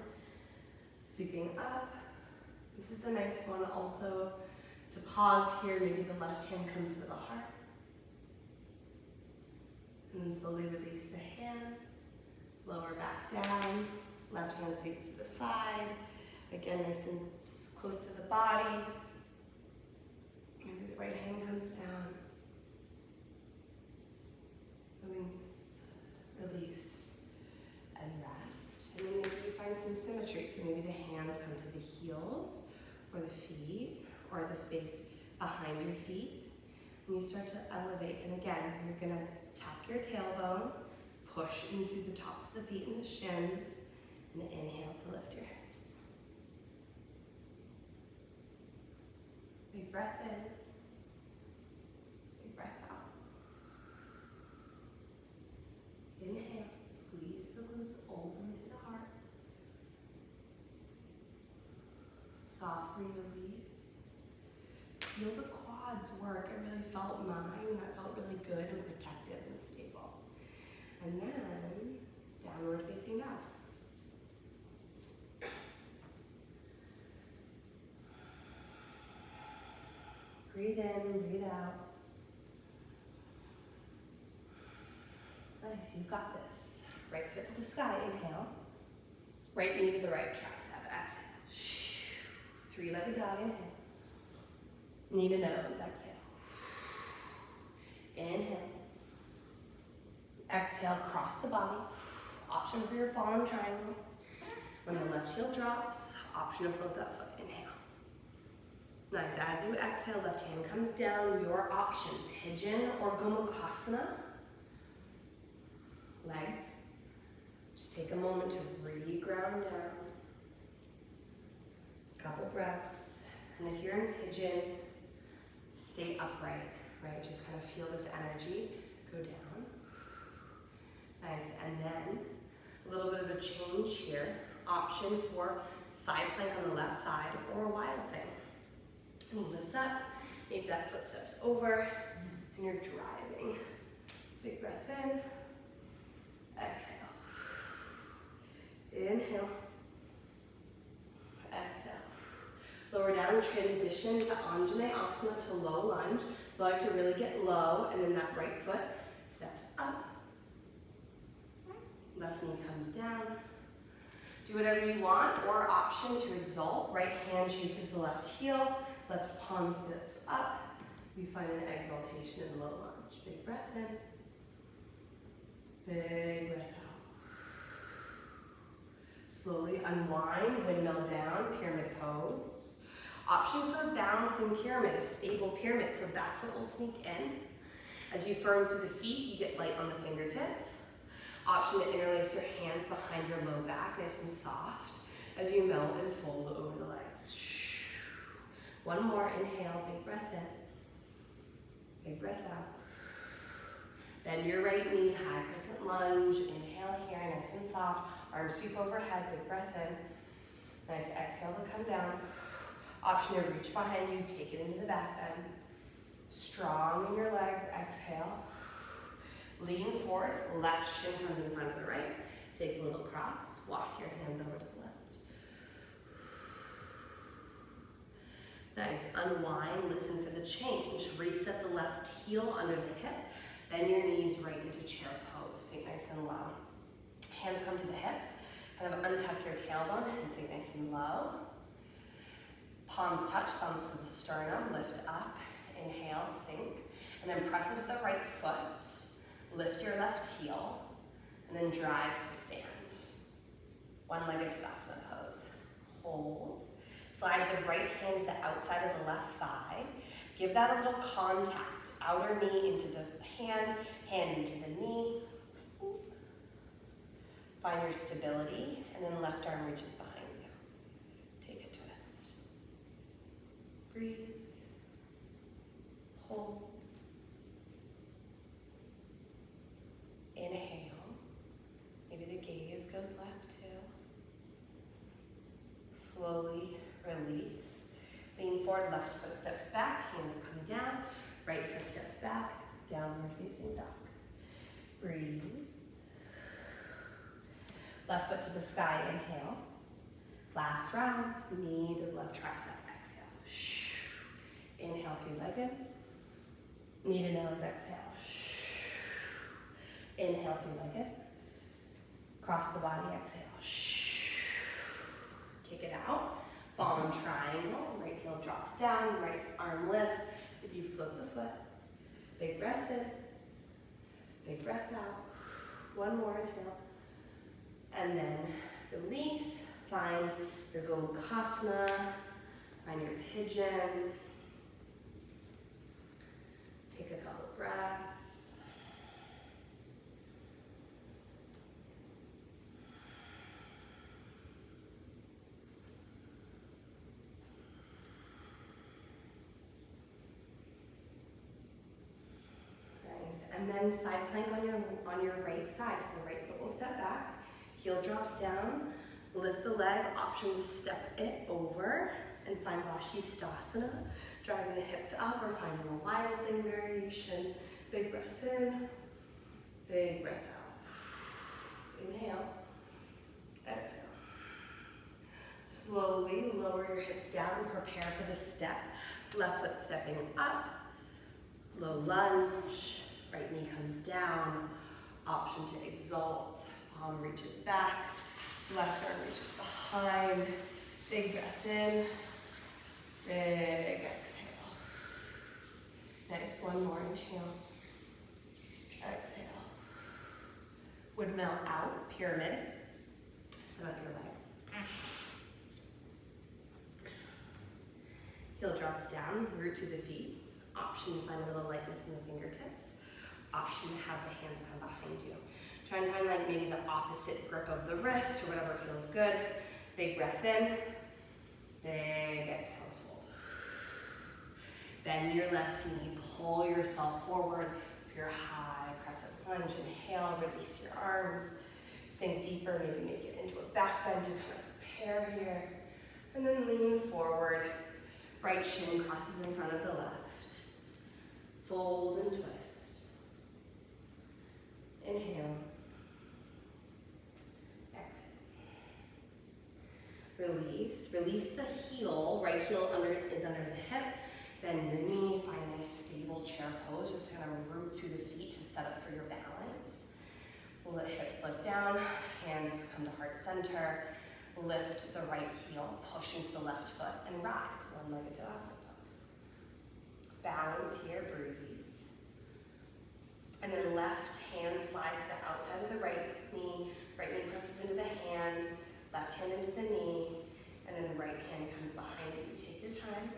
sweeping up. This is a nice one also to pause here. Maybe the left hand comes to the heart. And then slowly release the hand, lower back down, left hand sweeps to the side. Again, nice and close to the body. Maybe the right hand comes down. Release, release, and rest. And then maybe you find some symmetry. So maybe the hands come to the heels, or the feet, or the space behind your feet. And you start to elevate. And again, you're gonna tap your tailbone, push in through the tops of the feet and the shins, and inhale to lift your hips. Big breath in, big breath out. Inhale, squeeze the glutes, open to the heart. Softly release. Feel the quads work. I really felt mine. That felt really good and protective and stable. And then downward facing dog. Breathe in, breathe out. Nice, you've got this. Right foot to the sky, inhale. Right knee to the right tricep, exhale. Three-legged dog, inhale. Knee to nose, exhale. Inhale. Exhale, cross the body. Option for your fallen triangle. When the left heel drops, option to float that foot, inhale. Nice, as you exhale, left hand comes down, your option, pigeon or gomukhasana. Legs. Just take a moment to re-ground down. Couple breaths. And if you're in pigeon, stay upright, right? Just kind of feel this energy go down. Nice, and then a little bit of a change here. Option for side plank on the left side or a wild thing. And lifts up, maybe that foot steps over, and you're driving. Big breath in, exhale. Inhale, exhale. Lower down, transition to Anjaneyasana, to low lunge. So I like to really get low, and then that right foot steps up. Left knee comes down. Do whatever you want, or option to exalt. Right hand chases the left heel, left palm flips up. We find an exaltation in low lunge. Big breath in, big breath out. Slowly unwind, windmill down, pyramid pose. Option for balancing pyramid, a stable pyramid, so back foot will sneak in. As you firm through the feet, you get light on the fingertips. Option to interlace your hands behind your low back, nice and soft, as you melt and fold over the legs. One more, inhale, big breath in, big breath out. Bend your right knee, high crescent lunge, inhale here, nice and soft, arms sweep overhead, big breath in. Nice, exhale to come down. Option to reach behind you, take it into the back bend. Strong in your legs, exhale. Lean forward, left shin comes in front of the right. Take a little cross, walk your hands over to the left. Nice, unwind, listen for the change. Reset the left heel under the hip. Bend your knees right into chair pose. Sink nice and low. Hands come to the hips. Kind of untuck your tailbone and sink nice and low. Palms touch, thumbs to the sternum, lift up, inhale, sink, and then press into the right foot, lift your left heel, and then drive to stand. One-legged Tadasana pose. Hold. Slide the right hand to the outside of the left thigh. Give that a little contact. Outer knee into the hand, hand into the knee. Find your stability, and then left arm reaches behind you. Take a twist. Breathe. Hold. Inhale. Maybe the gaze goes left too. Slowly release. Lean forward, left foot steps back, hands come down, right foot steps back, downward facing dog. Breathe. Left foot to the sky, inhale. Last round, knee to the left tricep, exhale. Inhale, three-legged. Knee to nose, exhale. Inhale, three-legged. Cross the body, exhale. Kick it out. Fallen triangle. Right heel drops down, right arm lifts. If you flip the foot, big breath in, big breath out. One more inhale. And then release. Find your Gokasana. Find your pigeon. Take a couple breaths. And then side plank on your right side. So the right foot will step back, heel drops down, lift the leg, option to step it over and find Vashisthasana, driving the hips up or finding a wild thing variation. Big breath in, big breath out. Inhale, exhale. Slowly lower your hips down and prepare for the step. Left foot stepping up, low lunge. Right knee comes down, option to exalt, palm reaches back, left arm reaches behind, big breath in, big exhale. Nice, one more, inhale, exhale. Woodmill out, pyramid, set up your legs. Heel drops down, root through the feet, option to find a little lightness in the fingertips. Option to have the hands come behind you. Try and find like maybe the opposite grip of the wrist or whatever feels good. Big breath in, big exhale, fold. Bend your left knee, pull yourself forward for your high crescent lunge. Inhale, release your arms, sink deeper, maybe make it into a back bend to kind of prepare here. And then lean forward, right shin crosses in front of the left. Fold and twist. Inhale, exhale. Release the heel, right heel is under the hip, bend the knee, find a nice stable chair pose, just kind of root through the feet to set up for your balance. Let hips lift down, hands come to heart center, lift the right heel, push into the left foot, and rise, one-legged Tadasana pose. Balance here, breathe. And then left hand slides to the outside of the right knee presses into the hand, left hand into the knee, and then the right hand comes behind you. Take your time.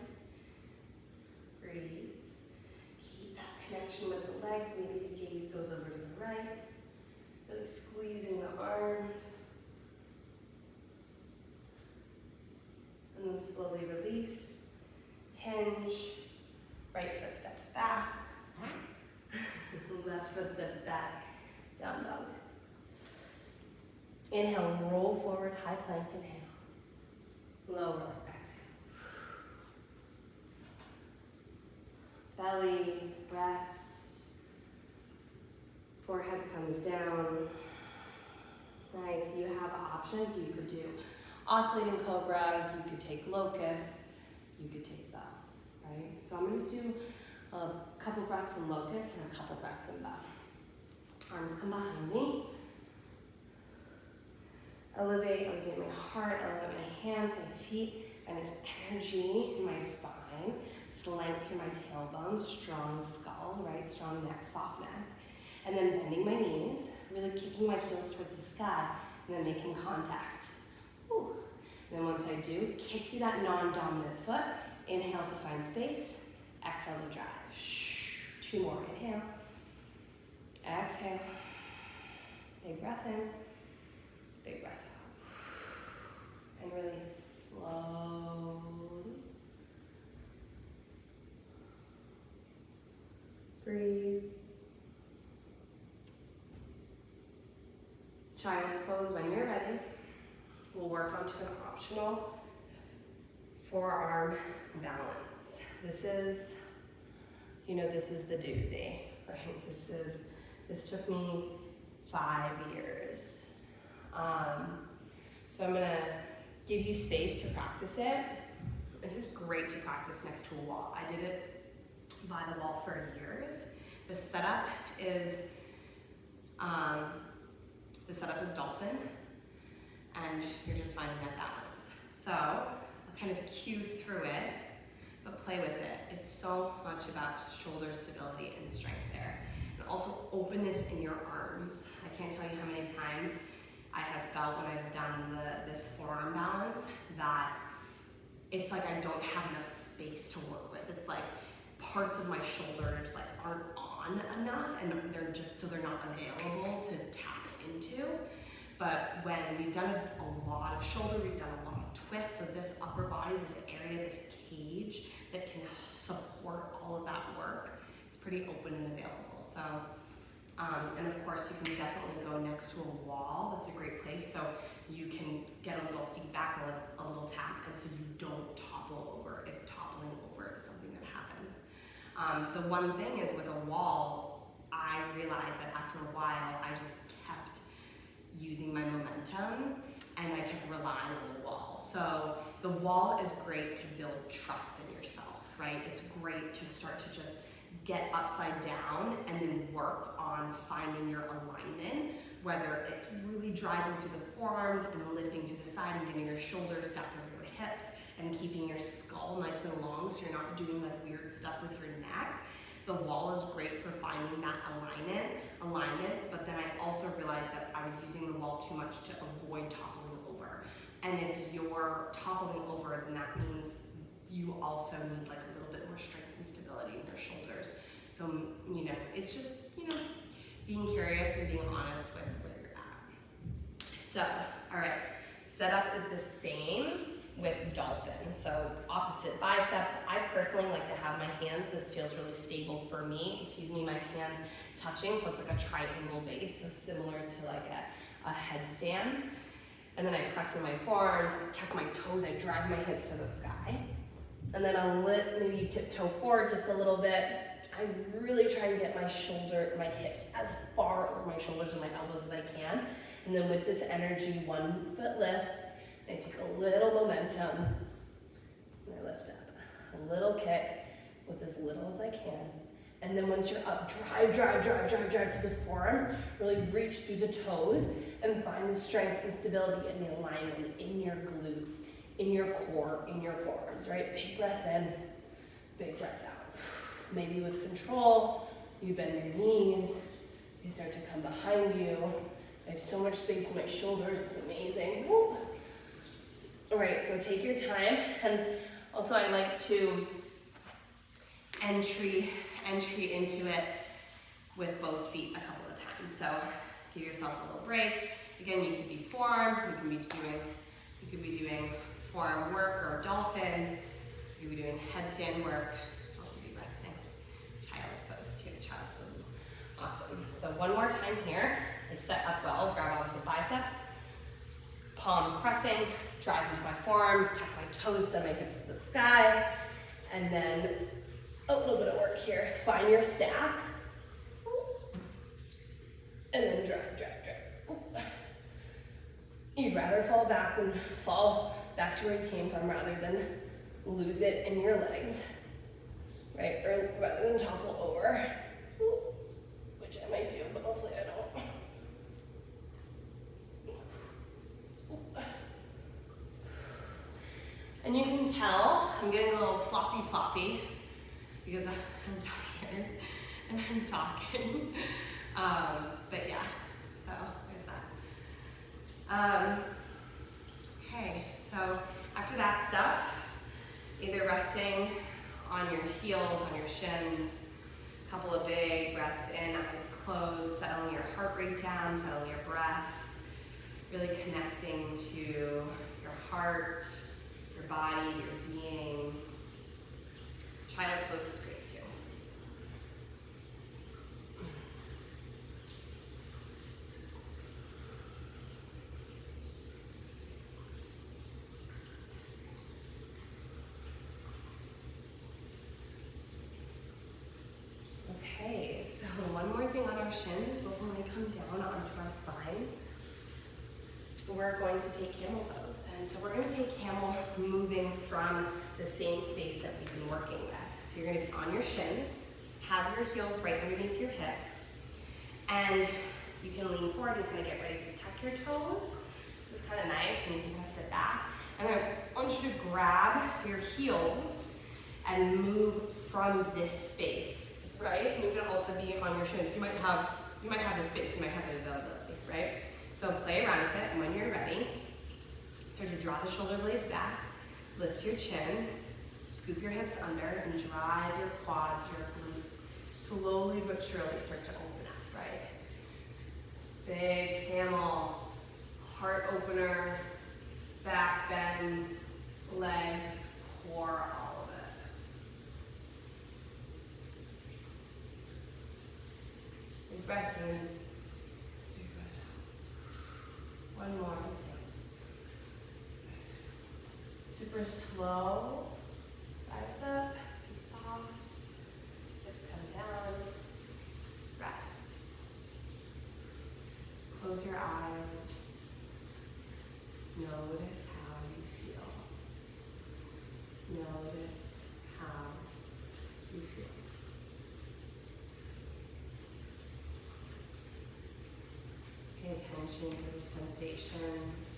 Breathe. Keep that connection with the legs. Maybe the gaze goes over to the right. Really squeezing the arms. And then slowly release. Hinge. Right foot steps back. Left foot steps back, down dog. Inhale, roll forward, high plank, inhale. Lower, exhale. Belly, rest. Forehead comes down. Nice, you have options. You could do oscillating cobra, you could take locust, you could take bow, right? So I'm gonna do a couple breaths in locust and a couple breaths in bow. Arms come behind me. Elevate my heart, elevate my hands, my feet. and this energy in my spine, this length through my tailbone, strong skull, right? Strong neck, soft neck. And then bending my knees, really kicking my heels towards the sky, and then making contact. Whew. And then once I do, kick through that non-dominant foot. Inhale to find space. Exhale to drive. 2 more. Inhale. Exhale. Big breath in. Big breath out. And release slowly. Breathe. Child's pose when you're ready. We'll work onto an optional forearm balance. This is the doozy, right? This took me 5 years. So I'm gonna give you space to practice it. This is great to practice next to a wall. I did it by the wall for years. The setup is dolphin, and you're just finding that balance. So I'll kind of cue through it, but play with it. It's so much about shoulder stability and strength there. And also openness in your arms. I can't tell you how many times I have felt when I've done this forearm balance that it's like I don't have enough space to work with. It's like parts of my shoulders like aren't on enough, and they're not available to tap into. But when we've done a lot of shoulder, we've done a lot of twists, so this upper body, this area, this cage that can support all of that work, it's pretty open and available. So, and of course you can definitely go next to a wall. That's a great place, so you can get a little feedback, a little tap, and so you don't topple over if toppling over is something that happens. The one thing is with a wall, I realized that after a while, I just kept using my momentum and I kept relying on the wall. So the wall is great to build trust in yourself, right? It's great to start to just get upside down and then work on finding your alignment, whether it's really driving through the forearms and lifting to the side and getting your shoulders stacked over your hips and keeping your skull nice and long so you're not doing like weird stuff with your neck. The wall is great for finding that alignment, but then I also realized that I was using the wall too much to avoid toppling over. And if you're toppling over, then that means you also need like a little bit more strength and stability in your shoulders. So, it's just, being curious and being honest with where you're at. So, all right, setup is the same with dolphin. So opposite biceps. I personally like to have my hands, this feels really stable for me. Excuse me, my hands touching, so it's like a triangle base, so similar to like a headstand. And then I press in my forearms, I tuck my toes, I drive my hips to the sky. And then I'll maybe tiptoe forward just a little bit. I really try and get my hips as far over my shoulders and my elbows as I can. And then with this energy, 1 foot lifts, I take a little momentum, and I lift up. A little kick with as little as I can. And then once you're up, drive through the forearms, really reach through the toes, and find the strength and stability and the alignment in your glutes, in your core, in your forearms, right? Big breath in, big breath out. Maybe with control, you bend your knees, you start to come behind you. I have so much space in my shoulders, it's amazing. Woo. All right, so take your time, and also I like to entry into it with both feet a couple of times. So give yourself a little break. Again, you could be forearm, you could be doing forearm work or dolphin, you could be doing headstand work, also be resting. Child's pose too. Child's pose is awesome. So one more time here. I set up well, grab opposite biceps, palms pressing, drive into my forearms, tuck my toes, send my hips to the sky, and then a little bit of work here. Find your stack, and then drive. You'd rather fall back than fall back to where you came from rather than lose it in your legs, right? Or rather than topple over, which I might do, but hopefully I don't. And you can getting a little floppy because I'm tired and I'm talking. But yeah, so there's that. Okay, so after that stuff, either resting on your heels, on your shins, a couple of big breaths in, eyes closed, settling your heart rate down, settling your breath, really connecting to your heart, your body, your being. Child's pose is great too. Okay, so one more thing on our shins before we come down onto our spines. We're going to take camel pose. And so we're going to take camel moving from the same space that we've been working with. So you're going to be on your shins, have your heels right underneath your hips, and you can lean forward and kind of get ready to tuck your toes. This is kind of nice, and you can kind of sit back. And then I want you to grab your heels and move from this space, right? And you can also be on your shins. You might have the space, you might have the availability, right? So play around with it, and when you're ready, start to draw the shoulder blades back, lift your chin, scoop your hips under, and drive your quads, your glutes, slowly but surely start to open up, right? Big camel, heart opener, back bend, legs, core, all of it. Big breath in, big breath out. One more. Super slow. Rise up, be soft, hips come down, rest. Close your eyes. Notice how you feel. Notice how you feel. Pay attention to the sensations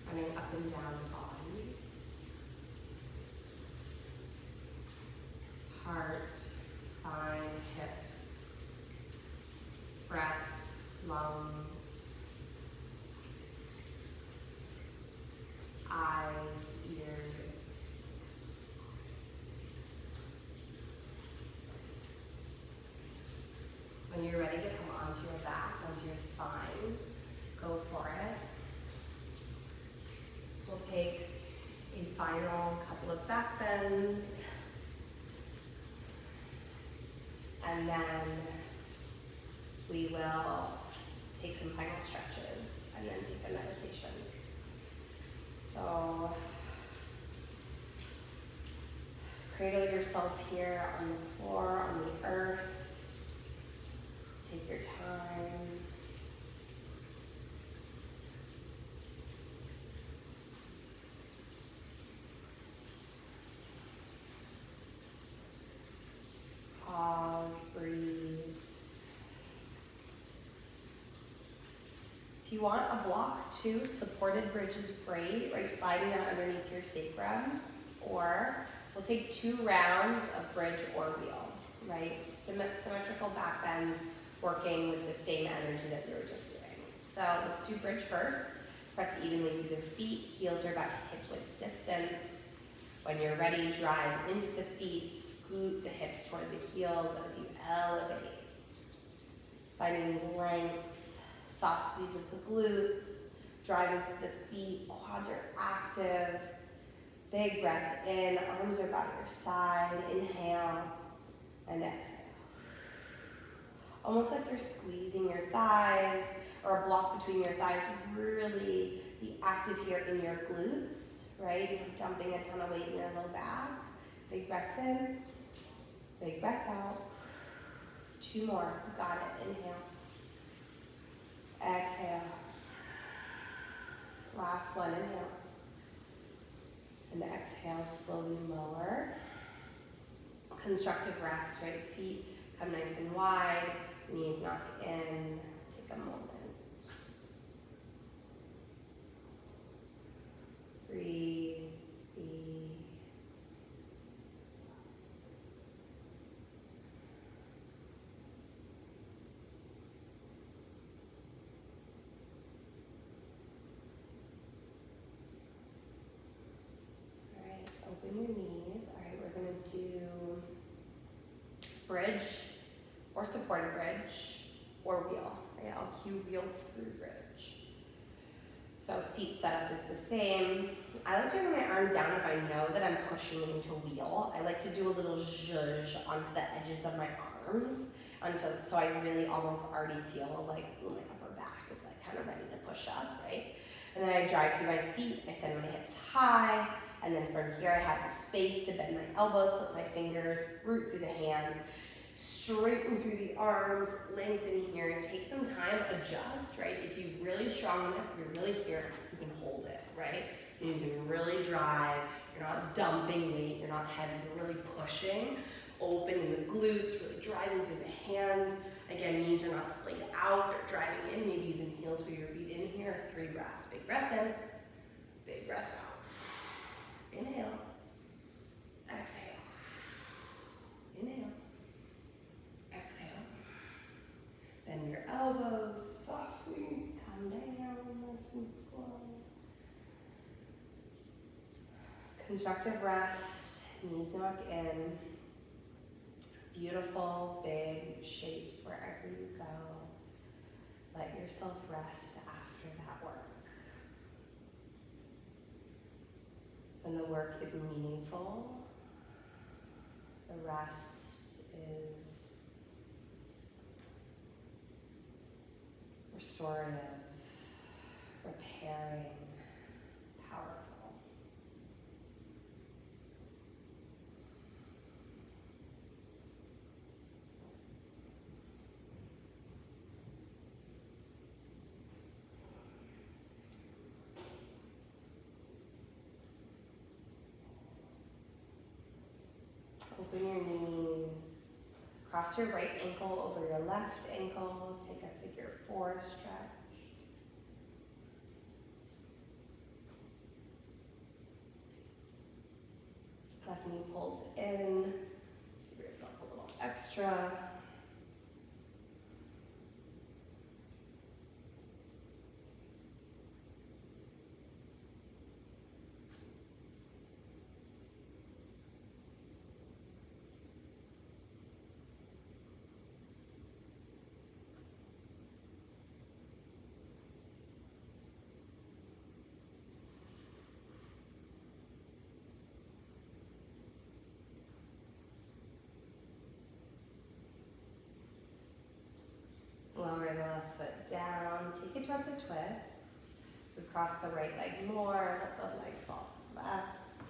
running up and down the body. Heart, spine, hips, breath, lungs, eyes, ears. When you're ready to come onto your back, onto your spine, go for it. We'll take a final couple of back bends. And then we will take some final stretches and then take a meditation. So cradle yourself here on the floor, on the earth. Take your time. Pause, breathe. If you want a block too, supported bridge is great, right? Sliding that underneath your sacrum. Or we'll take 2 rounds of bridge or wheel, right? Symmetrical back bends working with the same energy that we were just doing. So let's do bridge first. Press evenly through the feet. Heels are about hip-width distance. When you're ready, drive into the feet. Scoot the hips toward the heels as you elevate. Finding length, soft squeeze of the glutes, driving through the feet, quads are active. Big breath in, arms are by your side. Inhale and exhale. Almost like you're squeezing your thighs or a block between your thighs. Really be active here in your glutes, right? You're dumping a ton of weight in your low back. Big breath in, big breath out. 2 more, got it, inhale. Exhale. Last one, inhale. And exhale, slowly lower. Constructive rest, right? Feet come nice and wide, knees knock in. Take a moment. Breathe, be open your knees. All right, we're gonna do bridge or supported bridge or wheel. Right, I'll cue wheel through bridge. So feet setup is the same. I like to bring my arms down if I know that I'm pushing into wheel. I like to do a little zhuzh onto the edges of my arms so I really almost already feel like, ooh, my upper back is like kind of ready to push up, right? And then I drive through my feet, I send my hips high, and then from here I have the space to bend my elbows, slip my fingers, root through the hands, straighten through the arms, lengthen here, and take some time, adjust, right? If you're really strong enough, if you're really here, you can hold it, right? You can really drive, you're not dumping weight, you're not heavy, you're really pushing, opening the glutes, really driving through the hands. Again, knees are not splayed out, they're driving in, maybe even heel to your feet in here. 3 breaths, big breath in, big breath out. Inhale, exhale, inhale. Exhale. Bend your elbows softly. Come down, nice and slow. Constructive rest. Knees knock in. Beautiful, big shapes wherever you go. Let yourself rest after that work. When the work is meaningful, the rest is restorative, repairing, powerful. Open your knees, cross your right ankle over your left ankle, take a figure 4 stretch. Left knee pulls in, give yourself a little extra. Lower the left foot down, take it towards a twist. We cross the right leg more, let the legs fall to the left.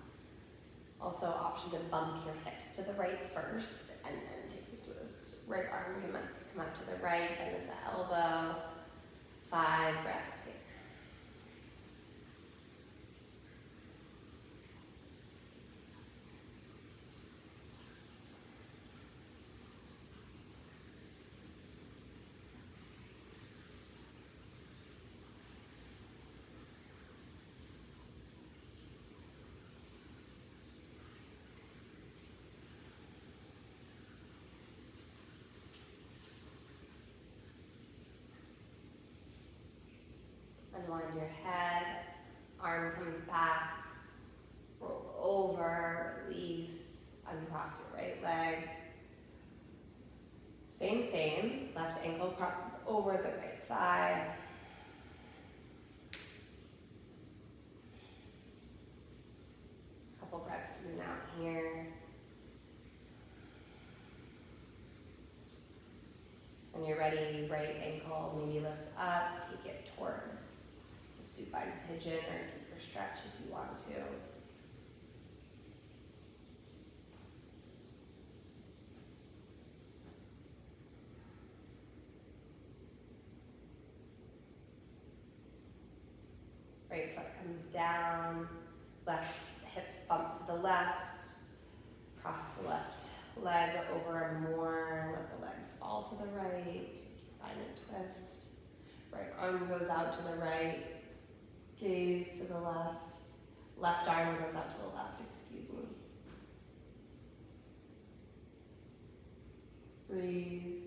Also option to bump your hips to the right first and then take the twist. Right arm come up to the right, bend at the elbow. 5 breaths here. Unwind your head, arm comes back, roll over, release, uncross your right leg. Same, left ankle crosses over the right thigh. Couple breaths in and out here. When you're ready, right ankle maybe lifts up, take it towards the supine pigeon or deeper stretch if you want to. Right foot comes down, left hips bump to the left, cross the left leg over more, let the legs fall to the right, find a twist. Right arm goes out to the right, gaze to the left, left arm goes out to the left, excuse me. Breathe.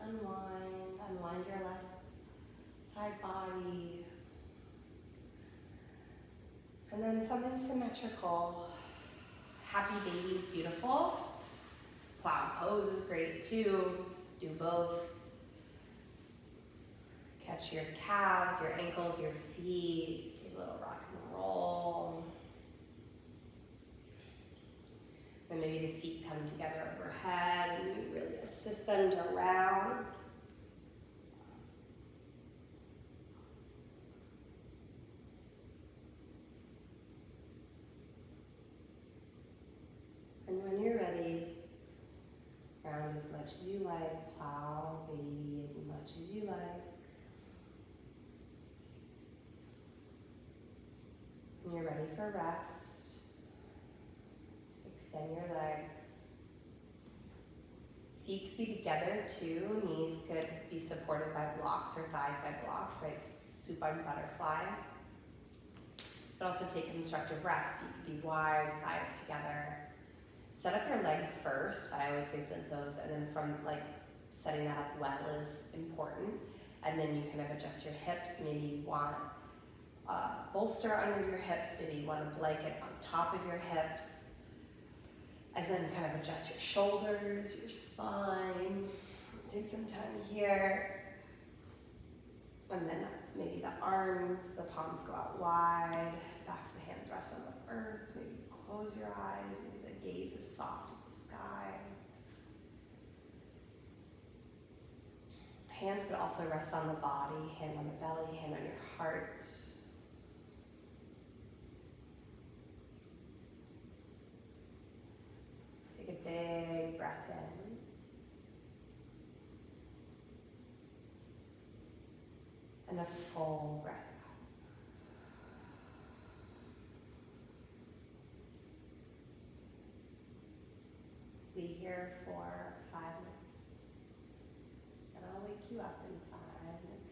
Unwind, unwind your left side body. And then something symmetrical. Happy baby is beautiful. Plow pose is great too. Do both. Catch your calves, your ankles, your feet. Take a little rock and roll. Then maybe the feet come together overhead and you really assist them to round. And when you're ready, round as much as you like, plow, baby, as much as you like. When you're ready for rest, extend your legs. Feet could be together too. Knees could be supported by blocks or thighs by blocks, right? Supine butterfly. But also take constructive rest. Feet could be wide, thighs together. Set up your legs first. I always think that those, and then from like setting that up well is important. And then you kind of adjust your hips. Maybe you want a bolster under your hips. Maybe you want a blanket on top of your hips. And then kind of adjust your shoulders, your spine. Take some time here. And then maybe the arms, the palms go out wide. Backs of the hands rest on the earth. Maybe close your eyes. Maybe the gaze is soft at the sky. Hands could also rest on the body, hand on the belly, hand on your heart. Take a big breath in. And a full breath out. Be here for 5 minutes. And I'll wake you up in 5 minutes.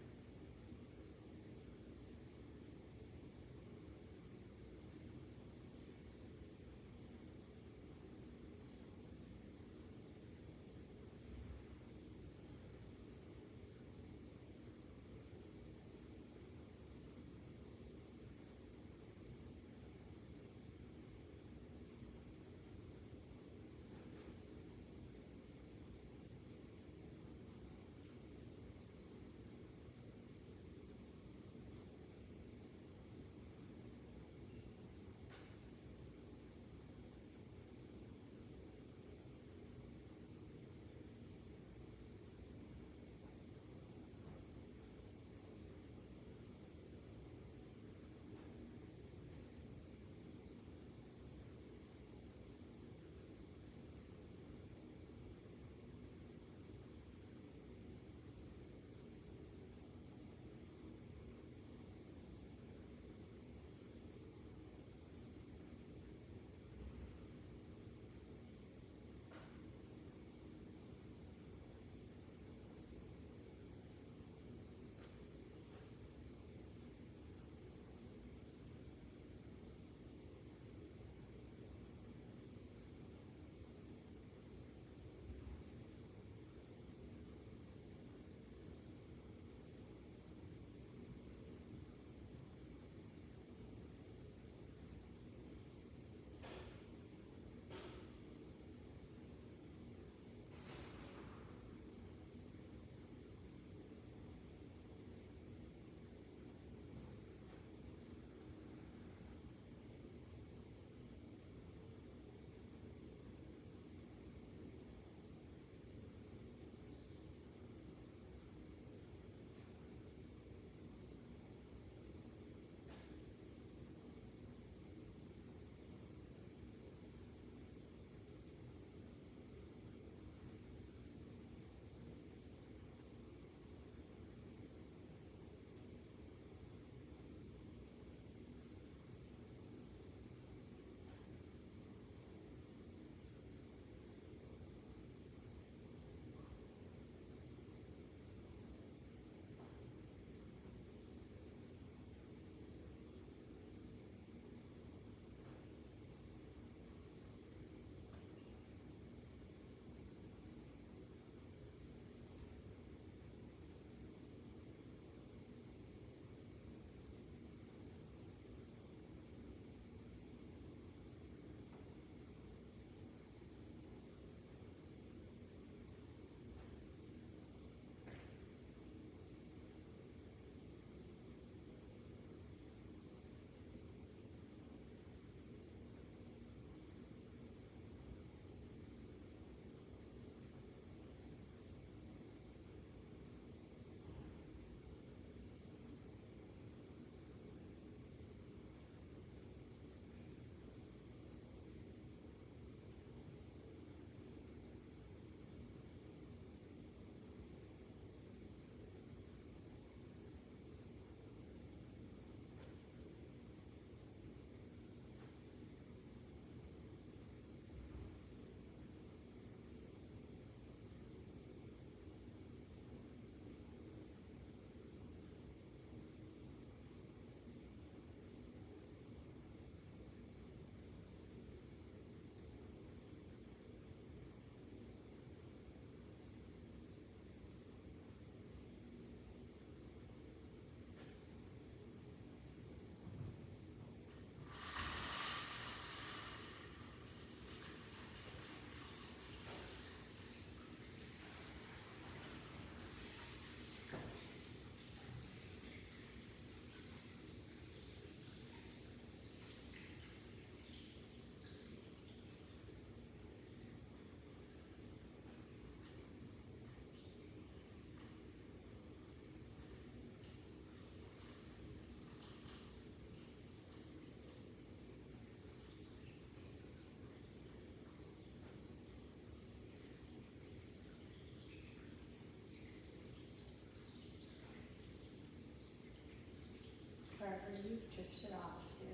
wherever you've drifted off to,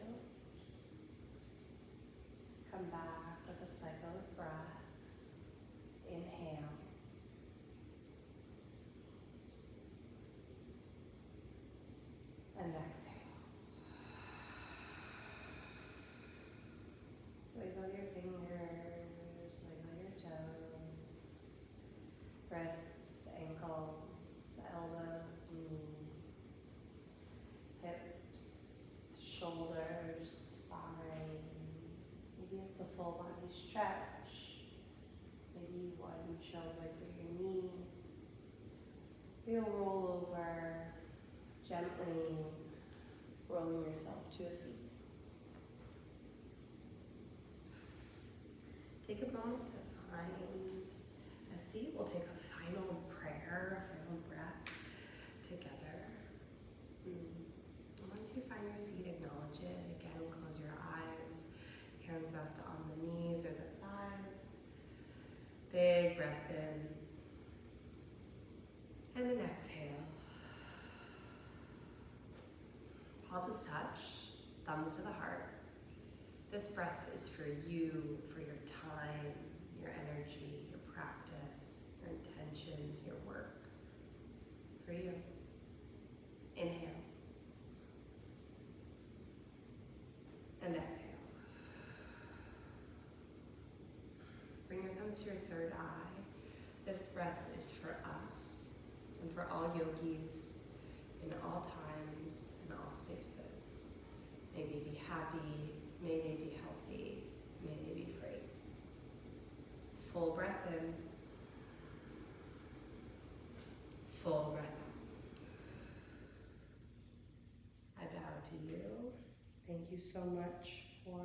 come back with a cycle of breath. Inhale. And exhale. Wiggle your fingers, wiggle your toes, wrists, ankles, elbows, knees, hips, shoulders, spine. Maybe it's a full body stretch. Maybe one shoulder through your knees. You'll roll over, gently rolling yourself to a seat. Take a moment to find a seat. We'll take a final prayer, a final breath together. And once you find your seat, acknowledge it. Again, close your eyes. Hands rest on the knees or the thighs. Big breath in. And an exhale. Palms touch, thumbs to the heart. This breath is for you, for your time, your energy, your practice, your intentions, your work. For you. Inhale. And exhale. Bring your thumbs to your third eye. This breath is for us and for all yogis in all times and all spaces. May they be happy, may they be healthy, may they be free. Full breath in, full breath out. I bow to you. Thank you so much for